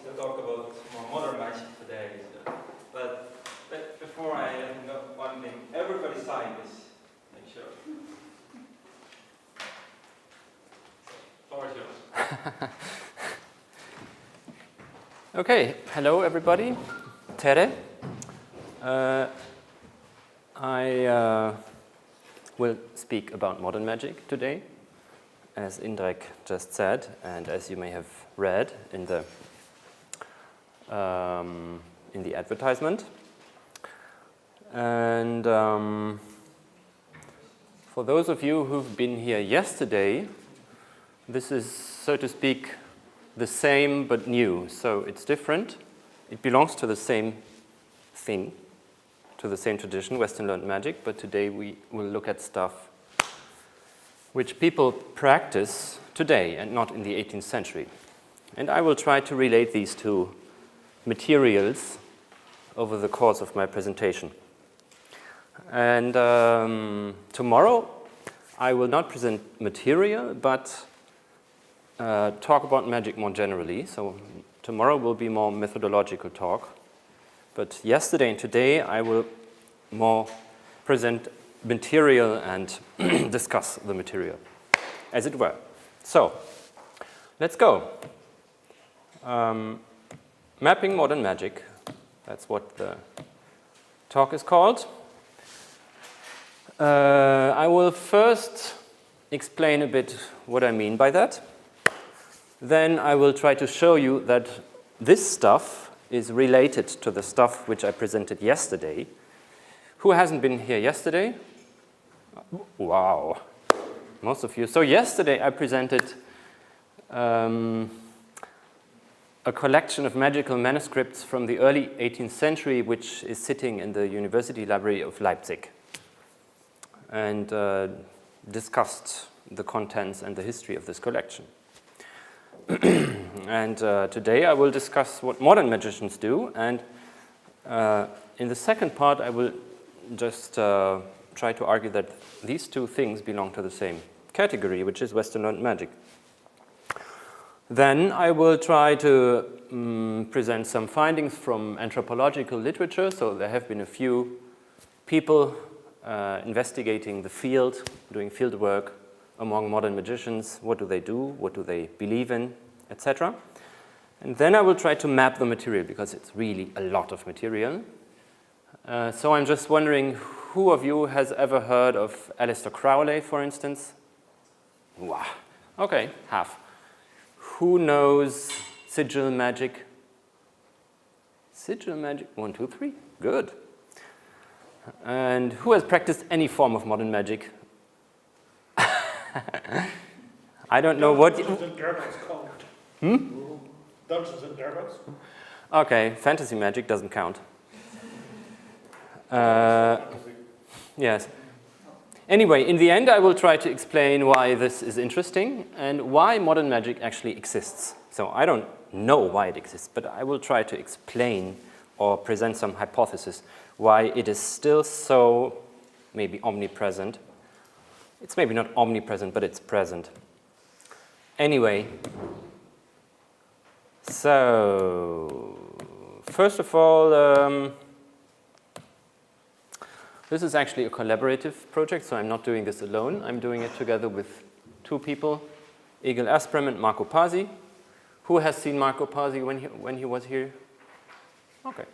to talk about more modern magic today. But before I know one thing, everybody sign this. Make sure. Floor is yours. Okay, hello everybody. Tere. I will speak about modern magic today, as Indrek just said, and as you may have read in the advertisement. And for those of you who've been here yesterday, this is, so to speak, the same but new. So it's different. It belongs to the same thing, to the same tradition, Western learned magic, but today we will look at stuff which people practice today and not in the 18th century. And I will try to relate these two materials over the course of my presentation. And tomorrow I will not present material, but talk about magic more generally. So tomorrow will be more methodological talk. But yesterday and today I will more present material and discuss the material, as it were. So, let's go. Mapping modern magic, that's what the talk is called. I will first explain a bit what I mean by that. Then I will try to show you that this stuff is related to the stuff which I presented yesterday. Who hasn't been here yesterday? Wow, most of you. So yesterday I presented a collection of magical manuscripts from the early 18th century, which is sitting in the University Library of Leipzig, and discussed the contents and the history of this collection. And today I will discuss what modern magicians do, and in the second part I will just try to argue that these two things belong to the same category, which is Western learned magic. Then I will try to present some findings from anthropological literature. So there have been a few people investigating the field, doing field work among modern magicians. What do they do? What do they believe in? Etc. And then I will try to map the material, because it's really a lot of material. So I'm just wondering, who of you has ever heard of Aleister Crowley, for instance? Wow. Okay, half. Who knows sigil magic? Sigil magic? 1, 2, 3. Good. And who has practiced any form of modern magic? I don't know what. Dungeons and Dragons count. Dungeons and Dragons. Okay, fantasy magic doesn't count. Yes. Anyway, in the end, I will try to explain why this is interesting and why modern magic actually exists. So I don't know why it exists, but I will try to explain or present some hypothesis why it is still so maybe omnipresent. It's maybe not omnipresent, but it's present. Anyway, so first of all, this is actually a collaborative project, so I'm not doing this alone. I'm doing it together with two people, Egil Asprem and Marco Pasi. Who has seen Marco Pasi when he was here? Okay.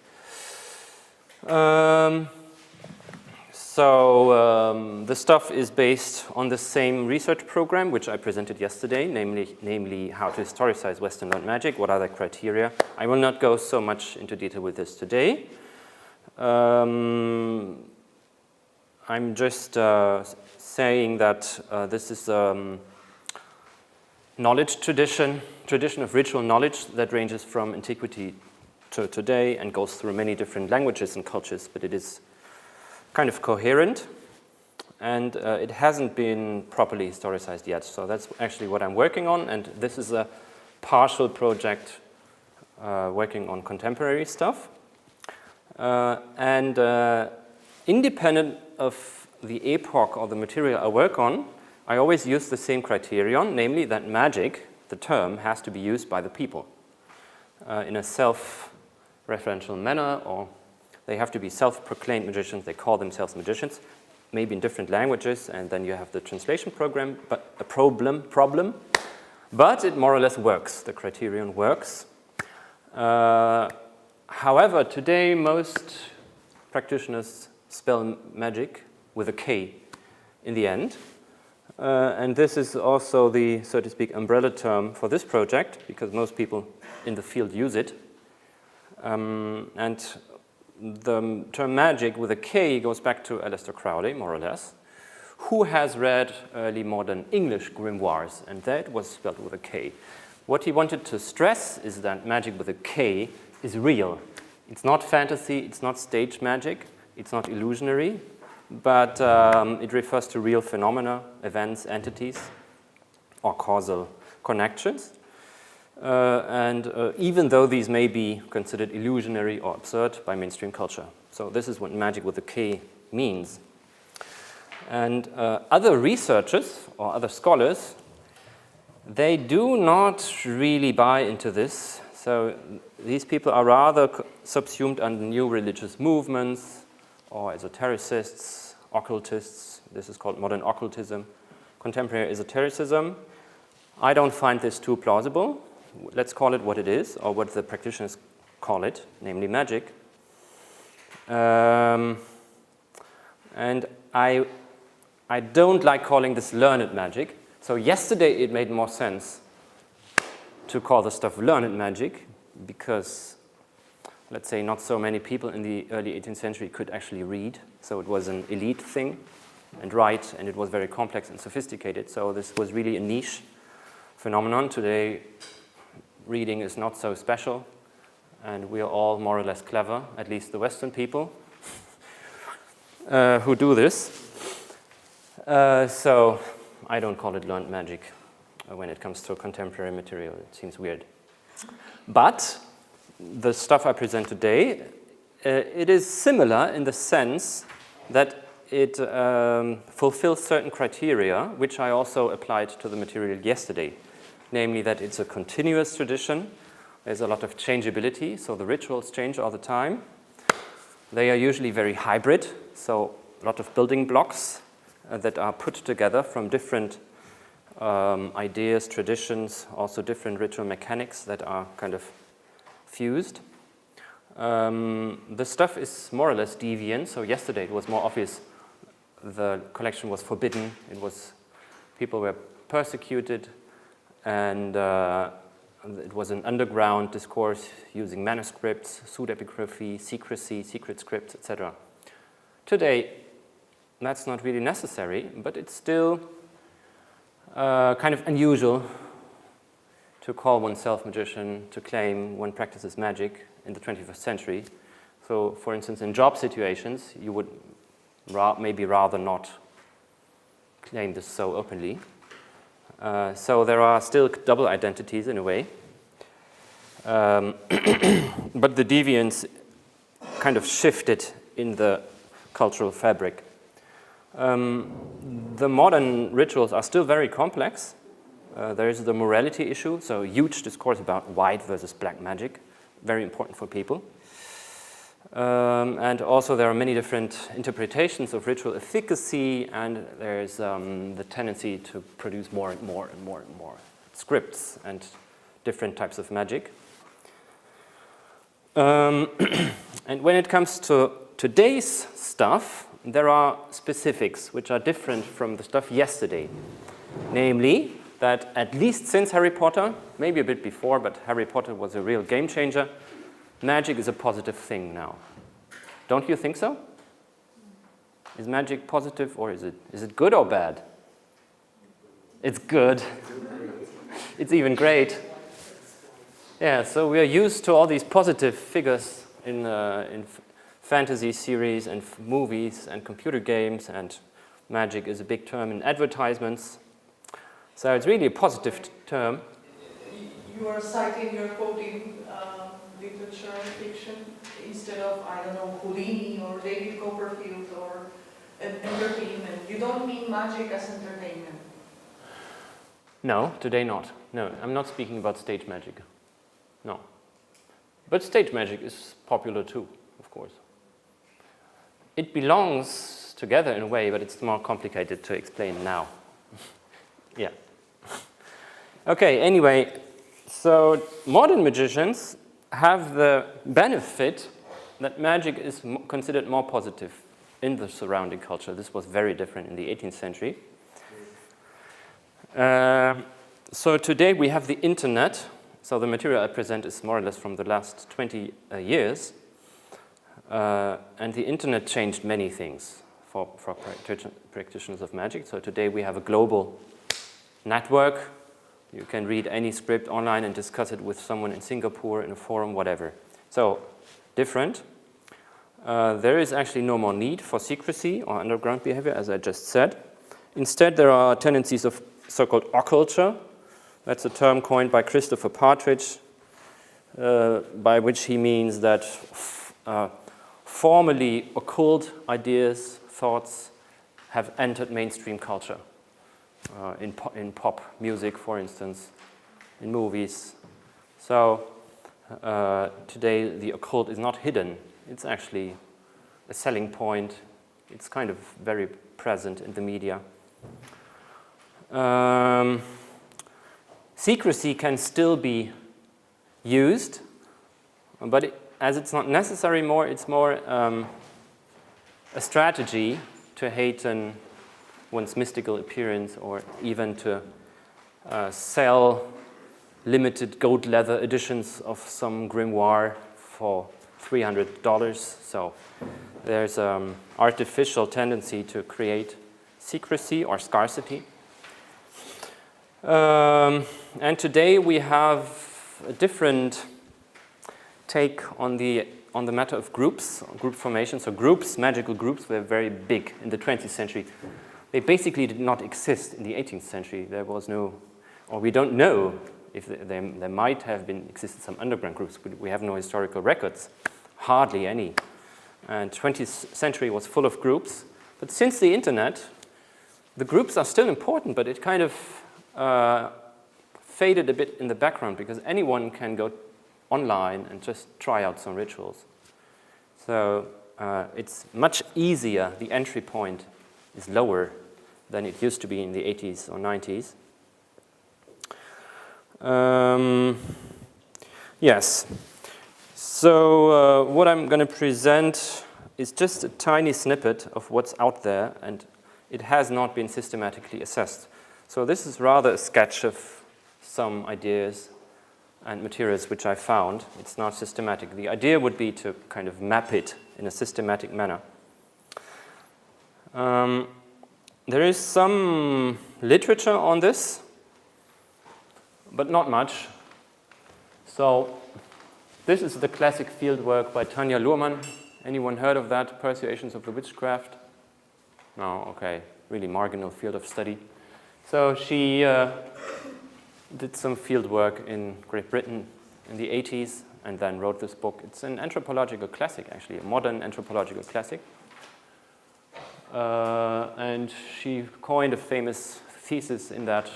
The stuff is based on the same research program which I presented yesterday, namely how to historicize Western learned magic, what are the criteria. I will not go so much into detail with this today. I'm just saying that this is knowledge tradition of ritual knowledge that ranges from antiquity to today and goes through many different languages and cultures, but it is kind of coherent, and it hasn't been properly historicized yet. So that's actually what I'm working on, and this is a partial project working on contemporary stuff. Independent of the epoch or the material I work on, I always use the same criterion, namely that magic, the term, has to be used by the people. in a self-referential manner, or they have to be self-proclaimed magicians. They call themselves magicians, maybe in different languages, and then you have the translation program, but a problem. But it more or less works. The criterion works. However, today most practitioners spell magic with a K in the end. And this is also the, so to speak, umbrella term for this project, because most people in the field use it. And the term magic with a K goes back to Aleister Crowley, more or less, who has read early modern English grimoires, and that was spelled with a K. What he wanted to stress is that magic with a K is real. It's not fantasy, it's not stage magic, it's not illusionary, but it refers to real phenomena, events, entities, or causal connections. And even though these may be considered illusionary or absurd by mainstream culture. So this is what magic with a K means. And other researchers or other scholars, they do not really buy into this. So these people are rather subsumed under new religious movements or esotericists, occultists. This is called modern occultism, contemporary esotericism. I don't find this too plausible. Let's call it what it is, or what the practitioners call it, namely magic. And I don't like calling this learned magic. So yesterday it made more sense to call the stuff learned magic because, let's say, not so many people in the early 18th century could actually read. So it was an elite thing and write, and it was very complex and sophisticated. So this was really a niche phenomenon. Today, reading is not so special, and we are all more or less clever, at least the Western people who do this. So I don't call it learned magic when it comes to contemporary material. It seems weird. But the stuff I present today, it is similar in the sense that it fulfills certain criteria, which I also applied to the material yesterday. Namely that it's a continuous tradition. There's a lot of changeability, so the rituals change all the time. They are usually very hybrid, so a lot of building blocks that are put together from different ideas, traditions, also different ritual mechanics that are kind of fused. The stuff is more or less deviant, so yesterday it was more obvious the collection was forbidden, people were persecuted, and it was an underground discourse using manuscripts, pseudepigraphy, secrecy, secret scripts, etc. Today, that's not really necessary, but it's still kind of unusual to call oneself magician, to claim one practices magic in the 21st century. So, for instance, in job situations, you would maybe rather not claim this so openly. So there are still double identities in a way. But the deviance kind of shifted in the cultural fabric. The modern rituals are still very complex. There is the morality issue, so a huge discourse about white versus black magic, very important for people. And also there are many different interpretations of ritual efficacy, and there's the tendency to produce more and more and more and more scripts and different types of magic. And when it comes to today's stuff, there are specifics which are different from the stuff yesterday. Namely, that at least since Harry Potter, maybe a bit before, but Harry Potter was a real game changer, magic is a positive thing now. Don't you think so? Is magic positive, or is it good or bad? It's good. It's even great. Yeah, so we are used to all these positive figures in fantasy series and movies and computer games, and magic is a big term in advertisements. So it's really a positive term. You are citing, you're quoting literature and fiction instead of, I don't know, Houdini or David Copperfield or entertainment. You don't mean magic as entertainment? No, today not. No, I'm not speaking about stage magic. No. But stage magic is popular too, of course. It belongs together in a way, but it's more complicated to explain now. Yeah. Okay, anyway, so modern magicians have the benefit that magic is considered more positive in the surrounding culture. This was very different in the 18th century. So today we have the internet. So the material I present is more or less from the last 20 years. And the internet changed many things for practitioners of magic. So today we have a global network. You can read any script online and discuss it with someone in Singapore, in a forum, whatever. So different. There is actually no more need for secrecy or underground behavior, as I just said. Instead, there are tendencies of so-called occulture. That's a term coined by Christopher Partridge, by which he means that formerly occult ideas, thoughts, have entered mainstream culture. In pop music, for instance, in movies. So today the occult is not hidden. It's actually a selling point. It's kind of very present in the media. Secrecy can still be used, but as it's not necessary more, it's more a strategy to hasten one's mystical appearance, or even to sell limited gold leather editions of some grimoire for $300. So there's an artificial tendency to create secrecy or scarcity. And today we have a different take on the matter of groups, group formation. So groups, magical groups, were very big in the 20th century. They basically did not exist in the 18th century. There was no, or we don't know if there might have existed some underground groups, but we have no historical records, hardly any. And 20th century was full of groups. But since the internet, the groups are still important, but it kind of faded a bit in the background because anyone can go online and just try out some rituals. So it's much easier, the entry point is lower than it used to be in the 80s or 90s. Yes. So what I'm going to present is just a tiny snippet of what's out there, and it has not been systematically assessed. So this is rather a sketch of some ideas and materials which I found. It's not systematic. The idea would be to kind of map it in a systematic manner. There is some literature on this, but not much. So this is the classic field work by Tanja Luhrmann. Anyone heard of that? Persuasions of the Witchcraft? No, okay, really marginal field of study. So she did some field work in Great Britain in the 80s and then wrote this book. It's an anthropological classic, actually, a modern anthropological classic. And she coined a famous thesis in that,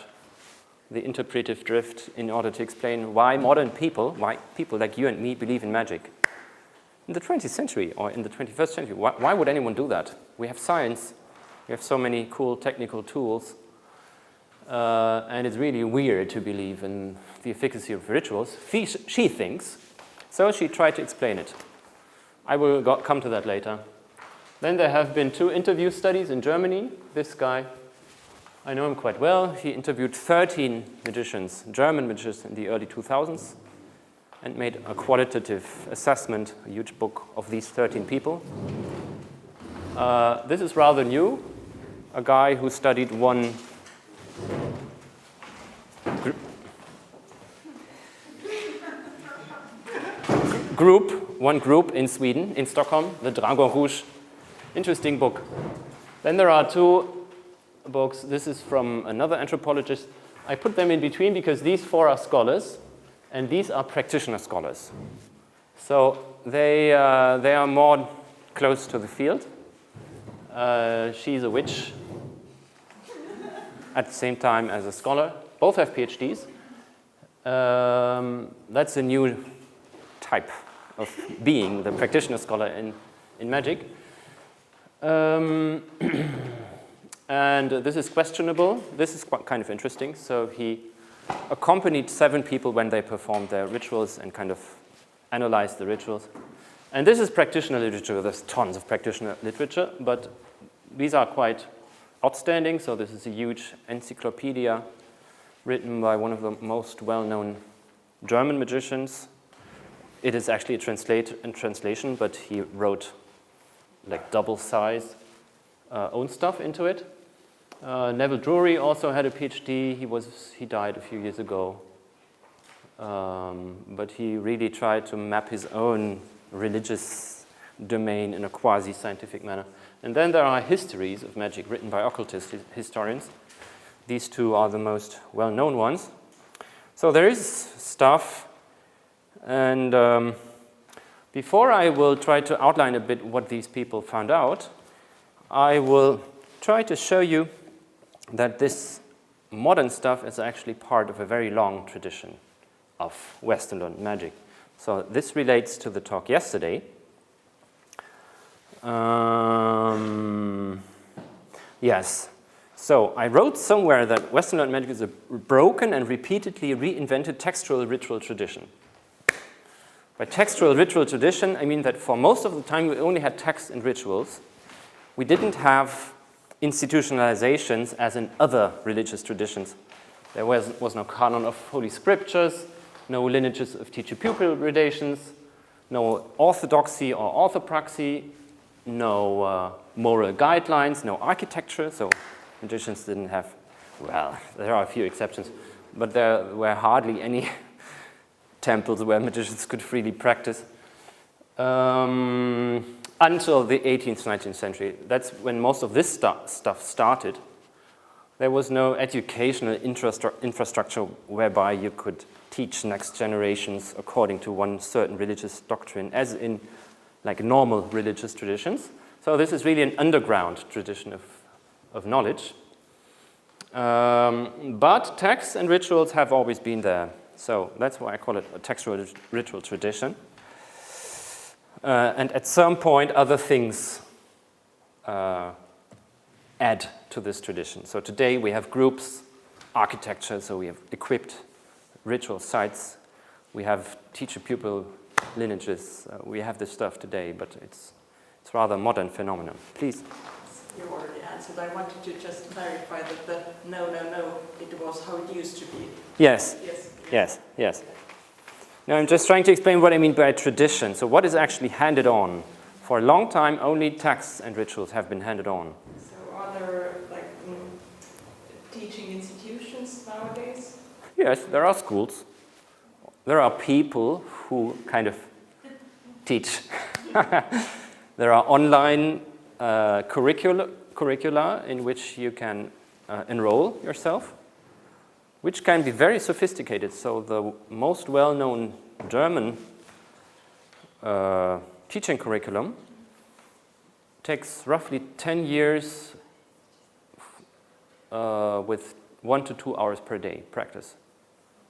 the Interpretive Drift, in order to explain why modern people, why people like you and me believe in magic. In the 20th century or in the 21st century, why would anyone do that? We have science, we have so many cool technical tools, and it's really weird to believe in the efficacy of rituals. She thinks, so she tried to explain it. I will come to that later. Then there have been 2 interview studies in Germany. This guy, I know him quite well. He interviewed 13 magicians, German magicians in the early 2000s, and made a qualitative assessment, a huge book of these 13 people. This is rather new. A guy who studied one group in Sweden, in Stockholm, the Dragon Rouge. Interesting book. Then there are 2 books. This is from another anthropologist. I put them in between because these 4 are scholars, and these are practitioner scholars. So they are more close to the field. She's a witch at the same time as a scholar. Both have PhDs. That's a new type of being, the practitioner scholar in magic. And this is questionable. This is quite kind of interesting. So he accompanied 7 people when they performed their rituals and kind of analyzed the rituals. And this is practitioner literature. There's tons of practitioner literature, but these are quite outstanding. So this is a huge encyclopedia written by one of the most well-known German magicians. It is actually a translation, but he wrote like double size own stuff into it. Neville Drury also had a PhD. He died a few years ago. But he really tried to map his own religious domain in a quasi-scientific manner. And then there are histories of magic written by occultist historians. These 2 are the most well-known ones. So there is stuff, and before I will try to outline a bit what these people found out, I will try to show you that this modern stuff is actually part of a very long tradition of Western learned magic. So this relates to the talk yesterday. Yes. So I wrote somewhere that Western learned magic is a broken and repeatedly reinvented textual ritual tradition. By textual ritual tradition, I mean that for most of the time we only had text and rituals. We didn't have institutionalizations as in other religious traditions. There was no canon of holy scriptures, no lineages of teacher-pupil relations, no orthodoxy or orthopraxy, no moral guidelines, no architecture. So magicians didn't have, well, there are a few exceptions, but there were hardly any temples where magicians could freely practice until the 18th, 19th century. That's when most of this stuff started. There was no educational infrastructure whereby you could teach next generations according to one certain religious doctrine, as in like normal religious traditions. So this is really an underground tradition of knowledge. But texts and rituals have always been there. So that's why I call it a textual ritual tradition. And at some point, other things add to this tradition. So today we have groups, architecture, so we have equipped ritual sites. We have teacher-pupil lineages. We have this stuff today, but it's rather a modern phenomenon. Please. You already answered. I wanted to just clarify that the no, it was how it used to be. Yes. Yes. Now I'm just trying to explain what I mean by tradition. So what is actually handed on? For a long time, only texts and rituals have been handed on. So are there teaching institutions nowadays? Yes, there are schools. There are people who kind of teach. There are online curricula in which you can enroll yourself, which can be very sophisticated. So the most well-known German teaching curriculum takes roughly 10 years with 1 to 2 hours per day practice.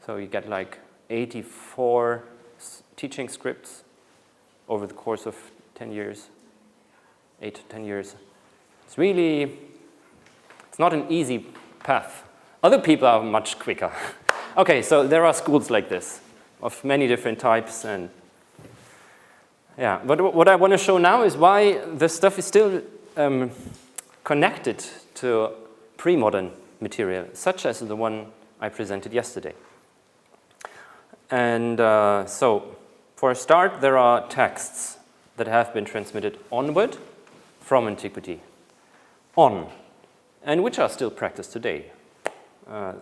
So you get like 84 teaching scripts over the course of 10 years, 8 to 10 years. It's not an easy path. Other people are much quicker. Okay, so there are schools like this of many different types, and yeah. But what I want to show now is why this stuff is still connected to pre-modern material, such as the one I presented yesterday. And so, for a start, there are texts that have been transmitted onward from antiquity on, and which are still practiced today.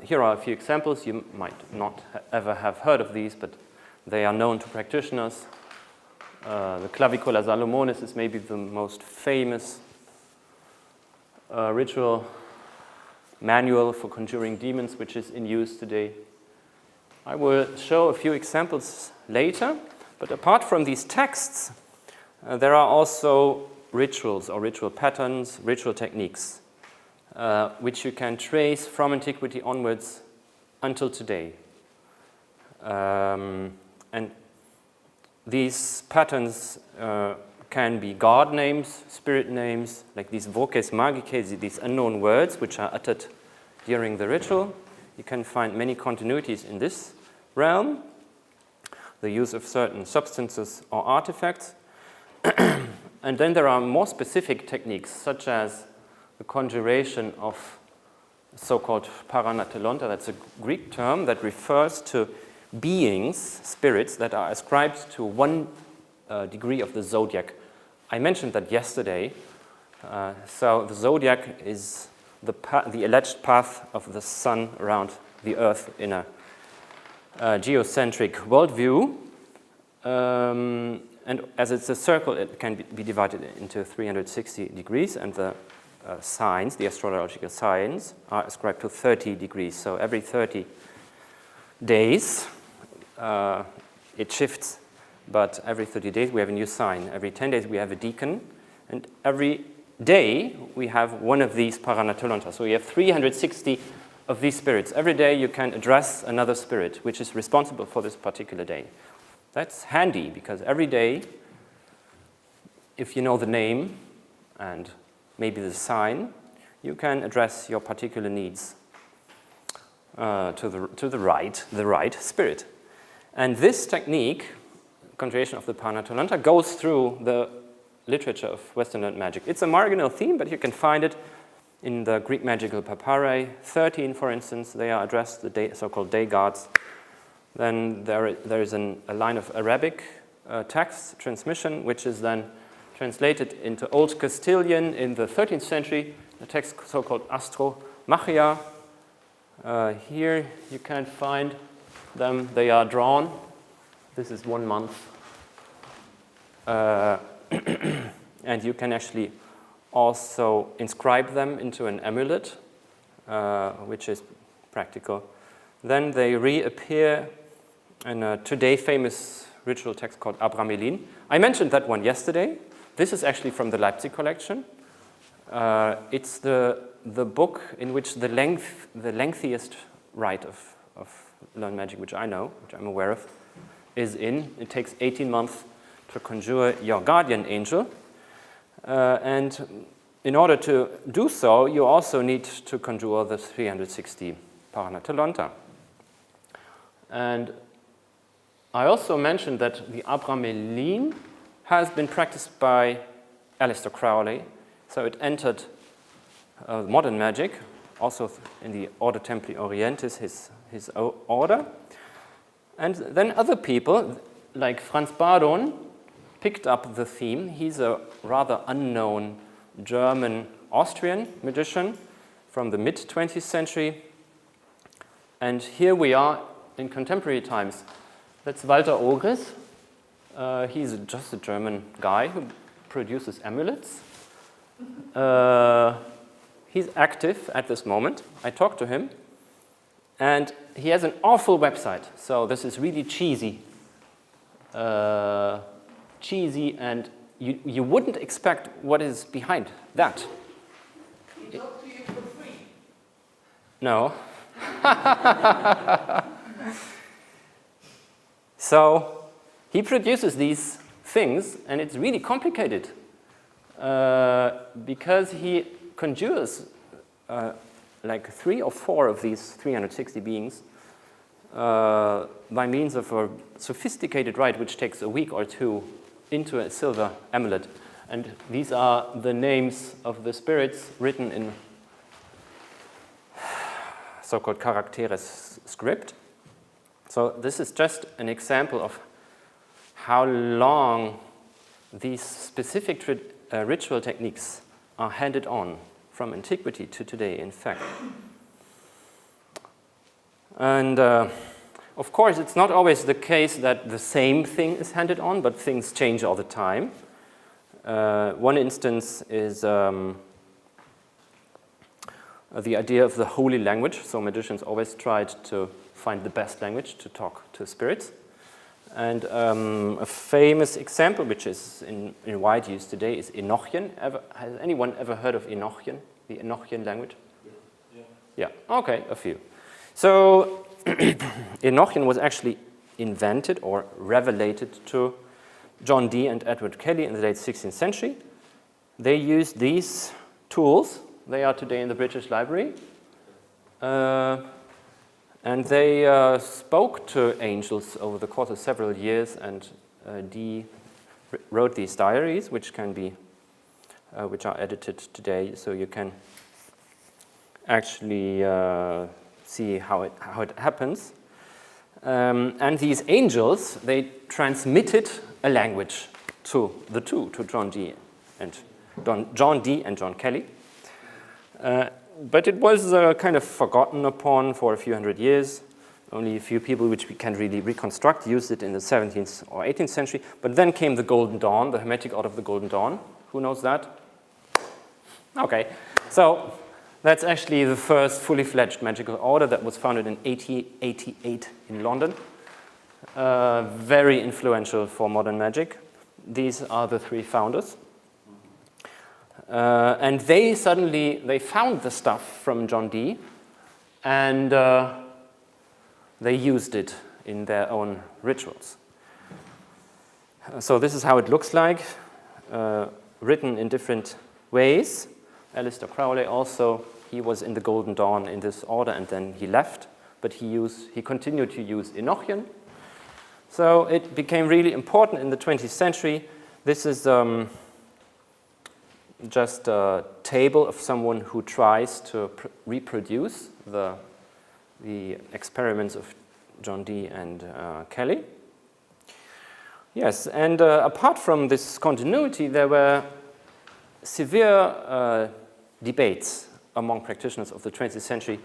Here are a few examples. You might not ever have heard of these, but they are known to practitioners. The Clavicola Salomonis is maybe the most famous ritual manual for conjuring demons, which is in use today. I will show a few examples later, but apart from these texts, there are also rituals or ritual patterns, ritual techniques, which you can trace from antiquity onwards until today. And these patterns can be god names, spirit names, like these voces magiques, these unknown words which are uttered during the ritual. You can find many continuities in this realm. The use of certain substances or artifacts. And then there are more specific techniques, such as the conjuration of so-called paranatelonta. That's a Greek term that refers to beings, spirits, that are ascribed to one degree of the zodiac. I mentioned that yesterday. So the zodiac is the alleged path of the sun around the earth in a geocentric worldview. And as it's a circle, it can be divided into 360 degrees, and the signs, the astrological signs, are ascribed to 30 degrees. So every 30 days, it shifts, but every 30 days we have a new sign. Every 10 days we have a decan, and every day we have one of these paranatelonta. So we have 360 of these spirits. Every day you can address another spirit, which is responsible for this particular day. That's handy, because every day, if you know the name and maybe the sign, you can address your particular needs to the right spirit. And this technique, conjuration of the paranatelonta, goes through the literature of Western magic. It's a marginal theme, but you can find it in the Greek magical papyri. 13, for instance, they are addressed, the so-called day gods. Then there is a line of Arabic text transmission, which is then translated into Old Castilian in the 13th century, the text so-called astromachia. Here you can find them. They are drawn. This is 1 month. And you can actually also inscribe them into an amulet, which is practical. Then they reappear in a today famous ritual text called Abramelin. I mentioned that one yesterday. This is actually from the Leipzig collection. It's the book in which the lengthiest rite of learned magic, which I know, which I'm aware of, is in. It takes 18 months to conjure your guardian angel. And in order to do so, you also need to conjure the 360 paranatelonta. And I also mentioned that the Abramelin has been practiced by Aleister Crowley. So it entered modern magic, also in the Order Templi Orientis, his order. And then other people, like Franz Bardon, picked up the theme. He's a rather unknown German-Austrian magician from the mid-20th century. And here we are in contemporary times. That's Walter Ogris. He's just a German guy who produces amulets. He's active at this moment. I talked to him. And he has an awful website. So this is really cheesy. And you wouldn't expect what is behind that. He talked to you for free. No. So he produces these things, and it's really complicated because he conjures like 3 or 4 of these 360 beings by means of a sophisticated rite which takes a week or 2 into a silver amulet. And these are the names of the spirits written in so-called characteres script. So this is just an example of how long these specific ritual techniques are handed on from antiquity to today, in fact. And of course, it's not always the case that the same thing is handed on, but things change all the time. One instance is the idea of the holy language. So magicians always tried to find the best language to talk to spirits. And a famous example, which is in wide use today, is Enochian. Has anyone ever heard of Enochian, the Enochian language? Yeah, okay, a few. So Enochian was actually invented or revelated to John Dee and Edward Kelly in the late 16th century. They used these tools. They are today in the British Library. And they spoke to angels over the course of several years, and Dee wrote these diaries, which can be, which are edited today, so you can actually see how it happens. And these angels, they transmitted a language to the two, to John Dee and John Kelly. But it was kind of forgotten upon for a few hundred years. Only a few people which we can really reconstruct used it in the 17th or 18th century. But then came the Golden Dawn, the Hermetic Order of the Golden Dawn. Who knows that? Okay, so that's actually the first fully fledged magical order that was founded in 1888 in London. Very influential for modern magic. These are the three founders. And they found the stuff from John Dee, and they used it in their own rituals. So this is how it looks like, written in different ways. Aleister Crowley also, he was in the Golden Dawn in this order, and then he left, but he continued to use Enochian. So it became really important in the 20th century. This is just a table of someone who tries to reproduce the experiments of John Dee and Kelly. Yes, and apart from this continuity, there were severe debates among practitioners of the 20th century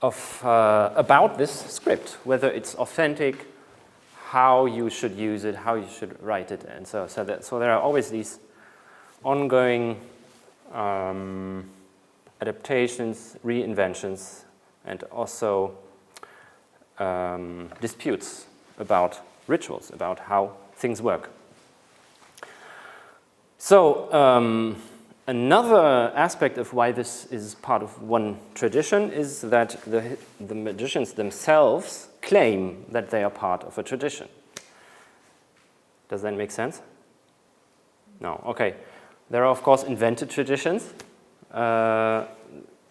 about this script, whether it's authentic, how you should use it, how you should write it, and so there are always these ongoing adaptations, reinventions, and also disputes about rituals, about how things work. So another aspect of why this is part of one tradition is that the magicians themselves claim that they are part of a tradition. Does that make sense? No, okay. There are, of course, invented traditions. That's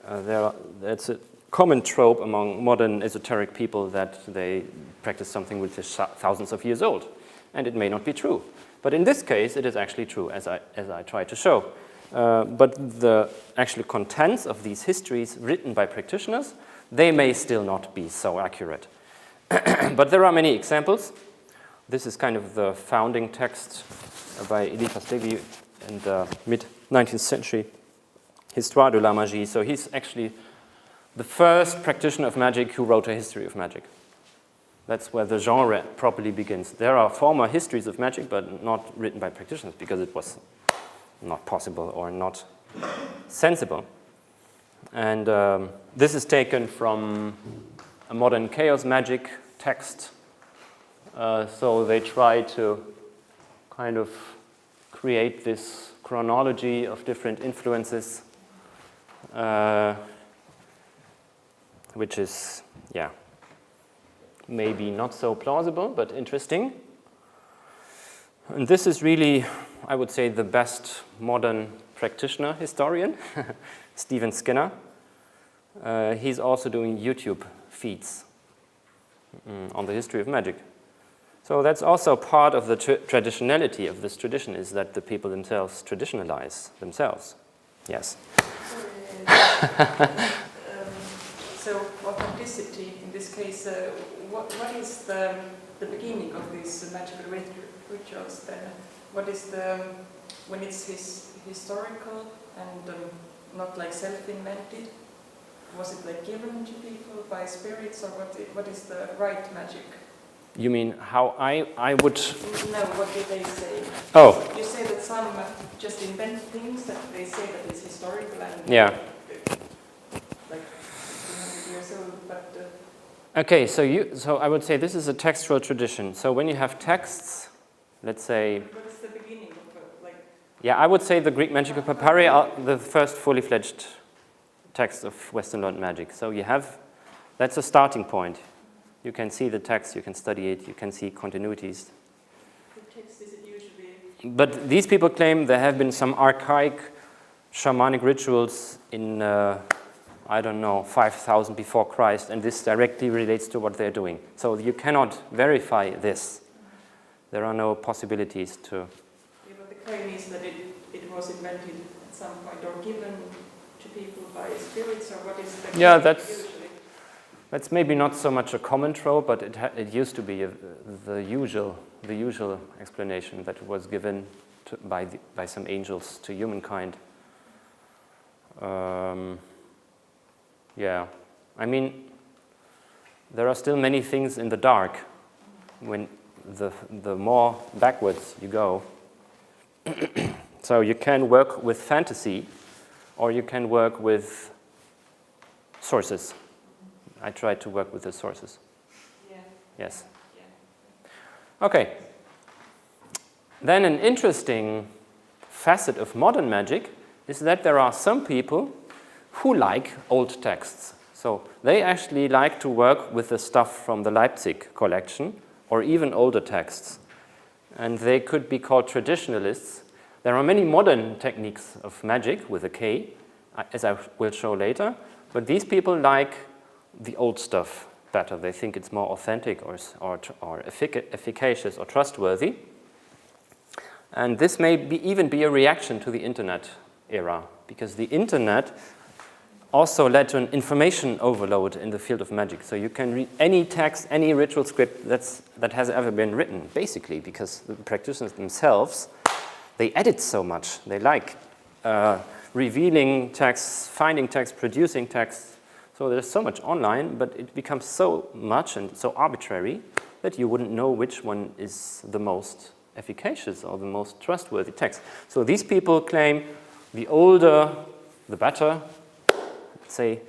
a common trope among modern esoteric people that they practice something which is thousands of years old, and it may not be true. But in this case, it is actually true, as I tried to show. But the actual contents of these histories written by practitioners, they may still not be so accurate. But there are many examples. This is kind of the founding text by Egil Asprem in the mid-19th century, Histoire de la Magie. So he's actually the first practitioner of magic who wrote a history of magic. That's where the genre properly begins. There are former histories of magic, but not written by practitioners because it was not possible or not sensible. And this is taken from a modern chaos magic text. So they try to kind of create this chronology of different influences, which is, yeah, maybe not so plausible, but interesting. And this is really, I would say, the best modern practitioner historian, Stephen Skinner. He's also doing YouTube feeds on the history of magic. So that's also part of the traditionality of this tradition, is that the people themselves traditionalize themselves. Yes? So authenticity, in this case, what is the beginning of these magical rituals then? What is when it's historical and not like self-invented? Was it like given to people by spirits, or what is the right magic? You mean how I would... No, what did they say? Oh. You say that some just invent things, that they say that it's historical and yeah. Like 200 years old, but... Okay, so I would say this is a textual tradition. So when you have texts, let's say... What is the beginning of like... Yeah, I would say the Greek magical papyri are the first fully fledged text of Western learned magic. So you have, that's a starting point. You can see the text, you can study it, you can see continuities. The text but these people claim there have been some archaic shamanic rituals in, I don't know, 5,000 before Christ, and this directly relates to what they're doing. So you cannot verify this. There are no possibilities to... Yeah, but the claim is that it was invented at some point or given to people by spirits, or what is the... Yeah, that's maybe not so much a common trope, but it used to be the usual explanation that was given by some angels to humankind. Yeah, I mean, there are still many things in the dark when the more backwards you go. So you can work with fantasy, or you can work with sources. I try to work with the sources. Yeah. Yes. Yeah. Okay. Then an interesting facet of modern magic is that there are some people who like old texts. So they actually like to work with the stuff from the Leipzig collection or even older texts. And they could be called traditionalists. There are many modern techniques of magic with a K, as I will show later, but these people like the old stuff better. They think it's more authentic or efficacious or trustworthy. And this may even be a reaction to the internet era, because the internet also led to an information overload in the field of magic. So you can read any text, any ritual script that has ever been written, basically, because the practitioners themselves, they edit so much. They like revealing texts, finding texts, producing texts. So there's so much online, but it becomes so much and so arbitrary that you wouldn't know which one is the most efficacious or the most trustworthy text. So these people claim the older, the better, let's say,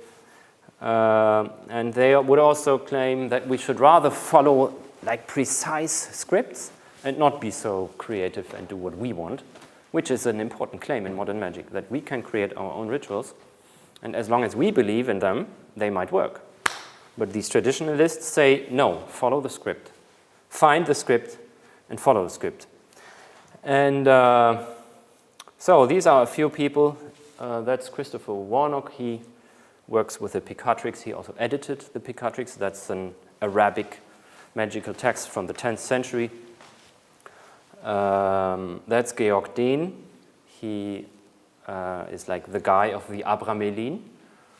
and they would also claim that we should rather follow like precise scripts and not be so creative and do what we want, which is an important claim in modern magic, that we can create our own rituals, and as long as we believe in them, they might work. But these traditionalists say, no, follow the script. Find the script and follow the script. And so these are a few people. That's Christopher Warnock. He works with the Picatrix. He also edited the Picatrix. That's an Arabic magical text from the 10th century. That's Georg Dehn. He is like the guy of the Abramelin,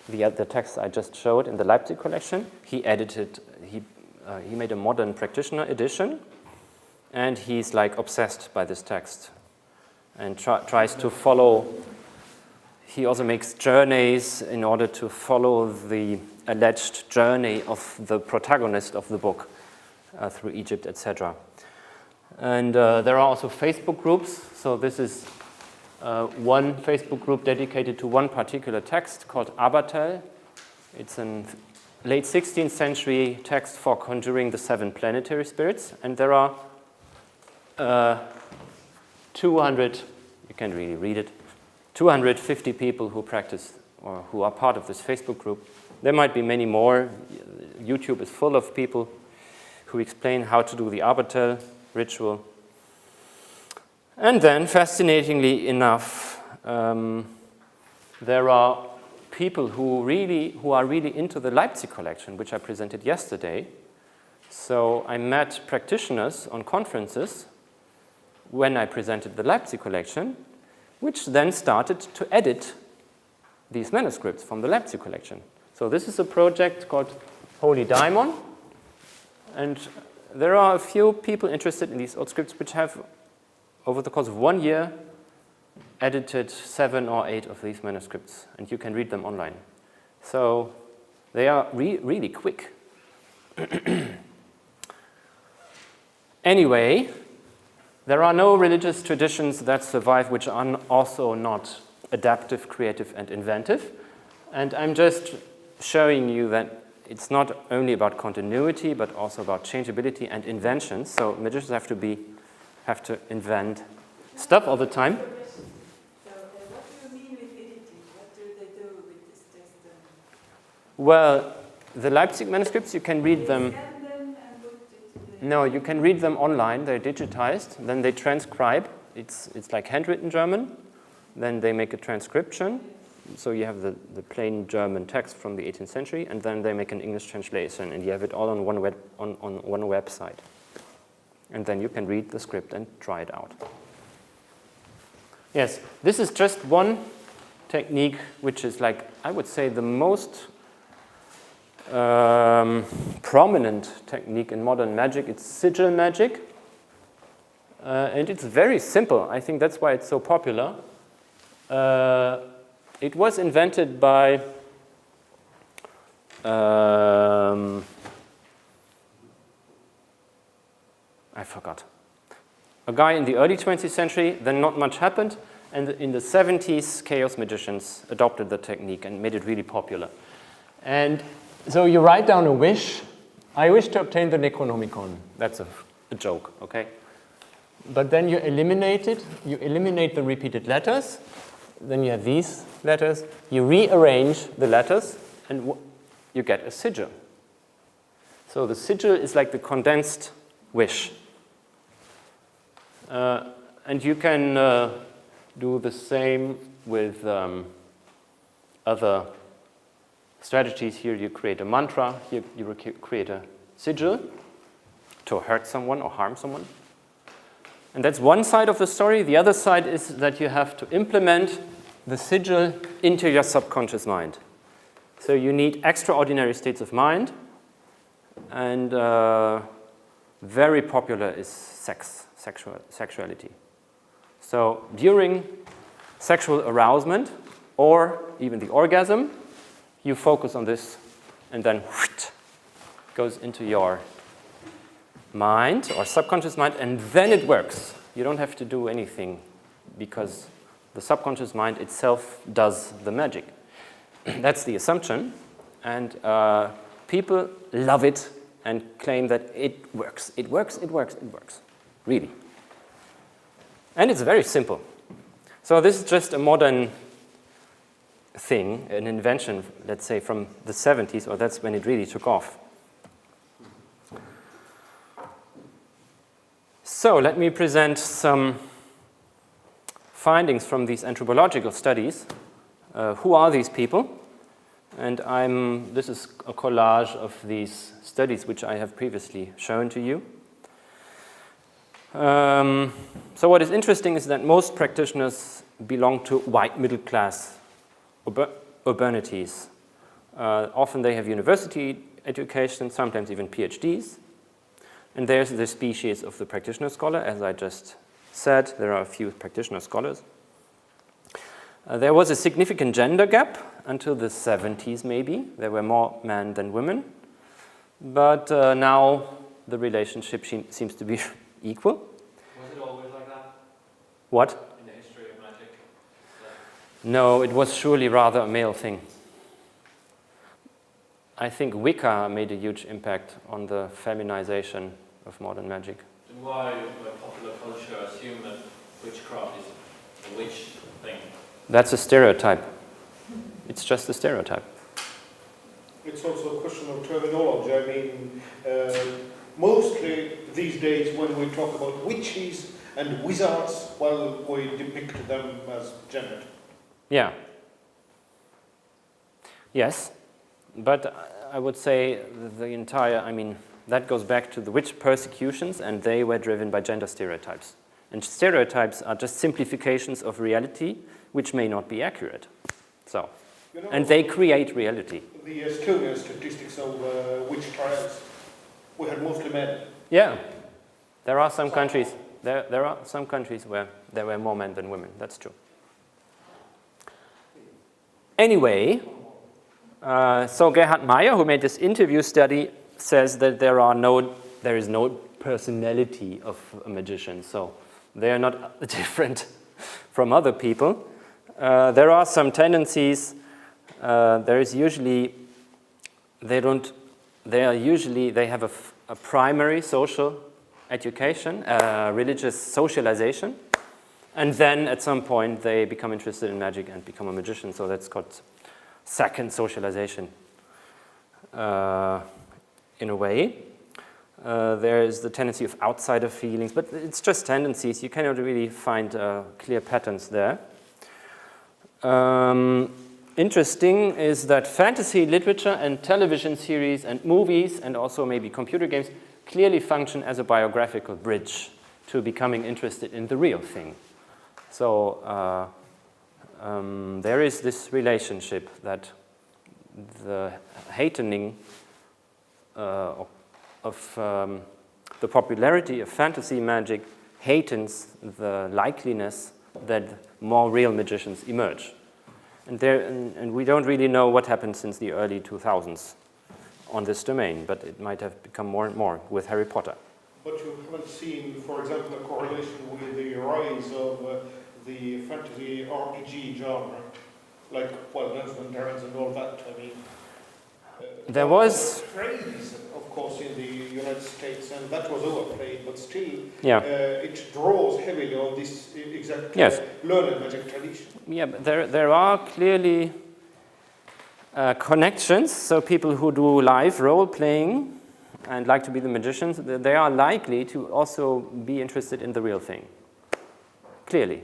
the text I just showed in the Leipzig collection. He edited, he made a modern practitioner edition, and he's like obsessed by this text and tries to follow. He also makes journeys in order to follow the alleged journey of the protagonist of the book through Egypt, etc. And there are also Facebook groups. So this is one Facebook group dedicated to one particular text called Abatel. It's a late 16th century text for conjuring the 7 planetary spirits. And there are 200, you can't really read it, 250 people who practice or who are part of this Facebook group. There might be many more. YouTube is full of people who explain how to do the Abatel ritual. And then, fascinatingly enough, there are people who are really into the Leipzig collection, which I presented yesterday. So I met practitioners on conferences when I presented the Leipzig collection, which then started to edit these manuscripts from the Leipzig collection. So this is a project called Holy Daimon, and there are a few people interested in these old scripts which have, over the course of 1 year, edited 7 or 8 of these manuscripts, and you can read them online. So they are really quick. Anyway, there are no religious traditions that survive which are also not adaptive, creative, and inventive. And I'm just showing you that it's not only about continuity, but also about changeability and invention. So magicians have to invent stuff all the time. So what do you mean with editing? What do they do with this text? Well, the Leipzig manuscripts, you can read them. Scan them and put it to the... No, you can read them online. They're digitized. Then they transcribe it's like handwritten German. Then they make a transcription. So you have the plain German text from the 18th century, and then they make an English translation, and you have it all on one website. And then you can read the script and try it out. Yes, this is just one technique which is like, I would say, the most prominent technique in modern magic. It's sigil magic. And it's very simple. I think that's why it's so popular. It was invented by I forgot. A guy in the early 20th century, then not much happened, and in the 70s, chaos magicians adopted the technique and made it really popular. And so you write down a wish. I wish to obtain the Necronomicon. That's a joke, okay? But then you eliminate it. You eliminate the repeated letters. Then you have these letters. You rearrange the letters, and you get a sigil. So the sigil is like the condensed wish. And you can do the same with other strategies. Here you create a mantra. Here you create a sigil to hurt someone or harm someone. And that's one side of the story. The other side is that you have to implement the sigil into your subconscious mind. So you need extraordinary states of mind. And very popular is sexuality. So during sexual arousement or even the orgasm, you focus on this, and then whoosh, goes into your mind or subconscious mind, and then it works. You don't have to do anything because the subconscious mind itself does the magic. That's the assumption, and people love it and claim that it works. It works, it works, it works. Really. And it's very simple. So this is just a modern thing, an invention, let's say, from the 70s, or that's when it really took off. So let me present some findings from these anthropological studies. Who are these people? And this is a collage of these studies which I have previously shown to you. So what is interesting is that most practitioners belong to white middle class urbanities. Often they have university education, sometimes even PhDs. And there's the species of the practitioner scholar. As I just said, there are a few practitioner scholars. There was a significant gender gap until the 70s, maybe. There were more men than women. But now the relationship seems to be equal. Was it always like that? What? In the history of magic? No, it was surely rather a male thing. I think Wicca made a huge impact on the feminization of modern magic. And why popular culture assume that witchcraft is a witch thing? That's a stereotype. It's just a stereotype. It's also a question of terminology. I mean, mostly these days when we talk about witches and wizards, well, we depict them as gendered. Yeah. Yes. But I would say the entire, that goes back to the witch persecutions, and they were driven by gender stereotypes. And stereotypes are just simplifications of reality, which may not be accurate. So, and they create reality. The Estonian statistics of witch trials, we had mostly men. Yeah. There are some countries, there are some countries where there were more men than women. That's true. Anyway, so Gerhard Meyer, who made this interview study, says that there is no personality of a magician. So they are not different from other people. There are some tendencies. They have a primary social education, religious socialization, and then at some point they become interested in magic and become a magician. So that's called second socialization in a way. There is the tendency of outsider feelings, but it's just tendencies. You cannot really find clear patterns there. Interesting is that fantasy literature and television series and movies and also maybe computer games clearly function as a biographical bridge to becoming interested in the real thing. So there is this relationship that the heightening of the popularity of fantasy magic heightens the likeliness that more real magicians emerge. And we don't really know what happened since the early 2000s on this domain, but it might have become more and more with Harry Potter. But you haven't seen, for example, a correlation with the rise of the fantasy RPG genre, like, well, Dungeons and Dragons and all that. I mean, there was craze, of course, in the United States, and that was overplayed, but still, yeah. It draws heavily on this exact Yes. learned magic tradition. Yeah, but there are clearly connections. So people who do live role playing and like to be the magicians, they are likely to also be interested in the real thing. Clearly.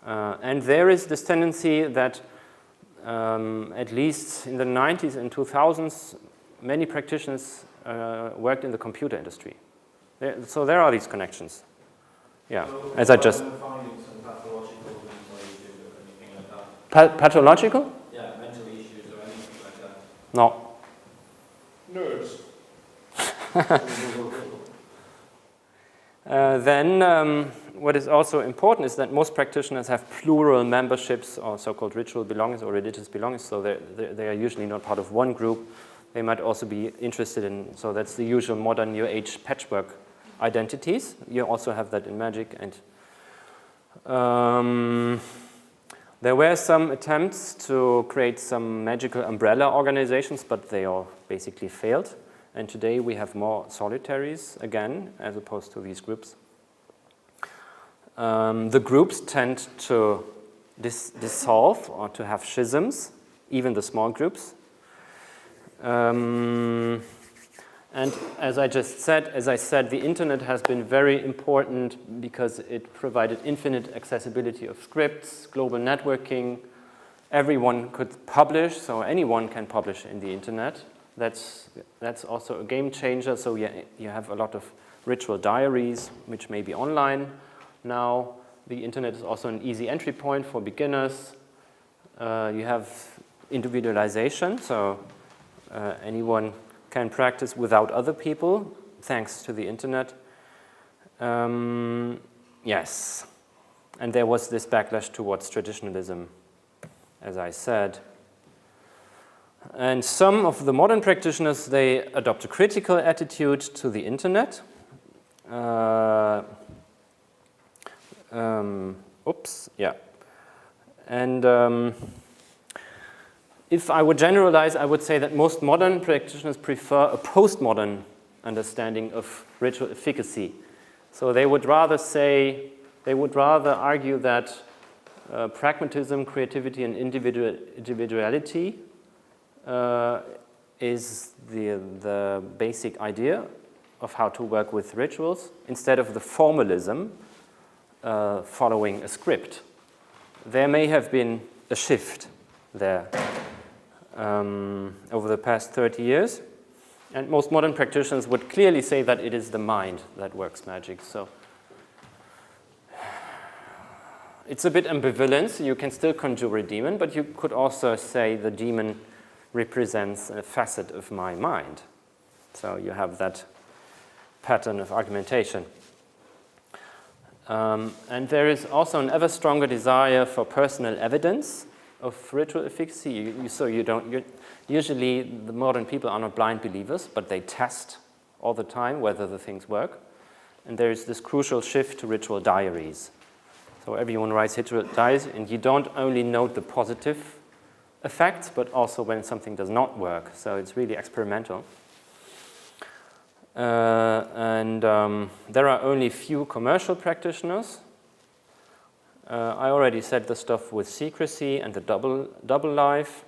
And there is this tendency that at least in the 90s and 2000s, many practitioners worked in the computer industry. So there are these connections. Yeah, So as I just... finding some pathological reasons or anything like that? Pathological? Yeah, mental issues or anything like that? No. Nerds. Then what is also important is that most practitioners have plural memberships or so-called ritual belongings or religious belongings, so they are usually not part of one group. They might also be interested in, so that's the usual modern New Age patchwork identities. You also have that in magic. And there were some attempts to create some magical umbrella organizations, but they all basically failed. And today we have more solitaries again, as opposed to these groups. The groups tend to dissolve or to have schisms, even the small groups. And as I said, the internet has been very important because it provided infinite accessibility of scripts, global networking. Everyone could publish, so anyone can publish in the internet. That's also a game changer. So you have a lot of ritual diaries, which may be online now. The internet is also an easy entry point for beginners. You have individualization, so anyone can practice without other people, thanks to the internet. Yes, and there was this backlash towards traditionalism, as I said. And some of the modern practitioners, they adopt a critical attitude to the internet. And if I would generalize, I would say that most modern practitioners prefer a postmodern understanding of ritual efficacy. So they would rather argue that pragmatism, creativity, and individuality is the basic idea of how to work with rituals, instead of the formalism following a script. There may have been a shift there over the past 30 years, and most modern practitioners would clearly say that it is the mind that works magic. So it's a bit ambivalent. You can still conjure a demon, but you could also say the demon represents a facet of my mind. So you have that pattern of argumentation. And there is also an ever stronger desire for personal evidence of ritual efficacy. Usually the modern people are not blind believers, but they test all the time whether the things work. And there is this crucial shift to ritual diaries. So everyone writes ritual diaries, and you don't only note the positive effects, but also when something does not work. So it's really experimental. And there are only few commercial practitioners. I already said the stuff with secrecy and the double life.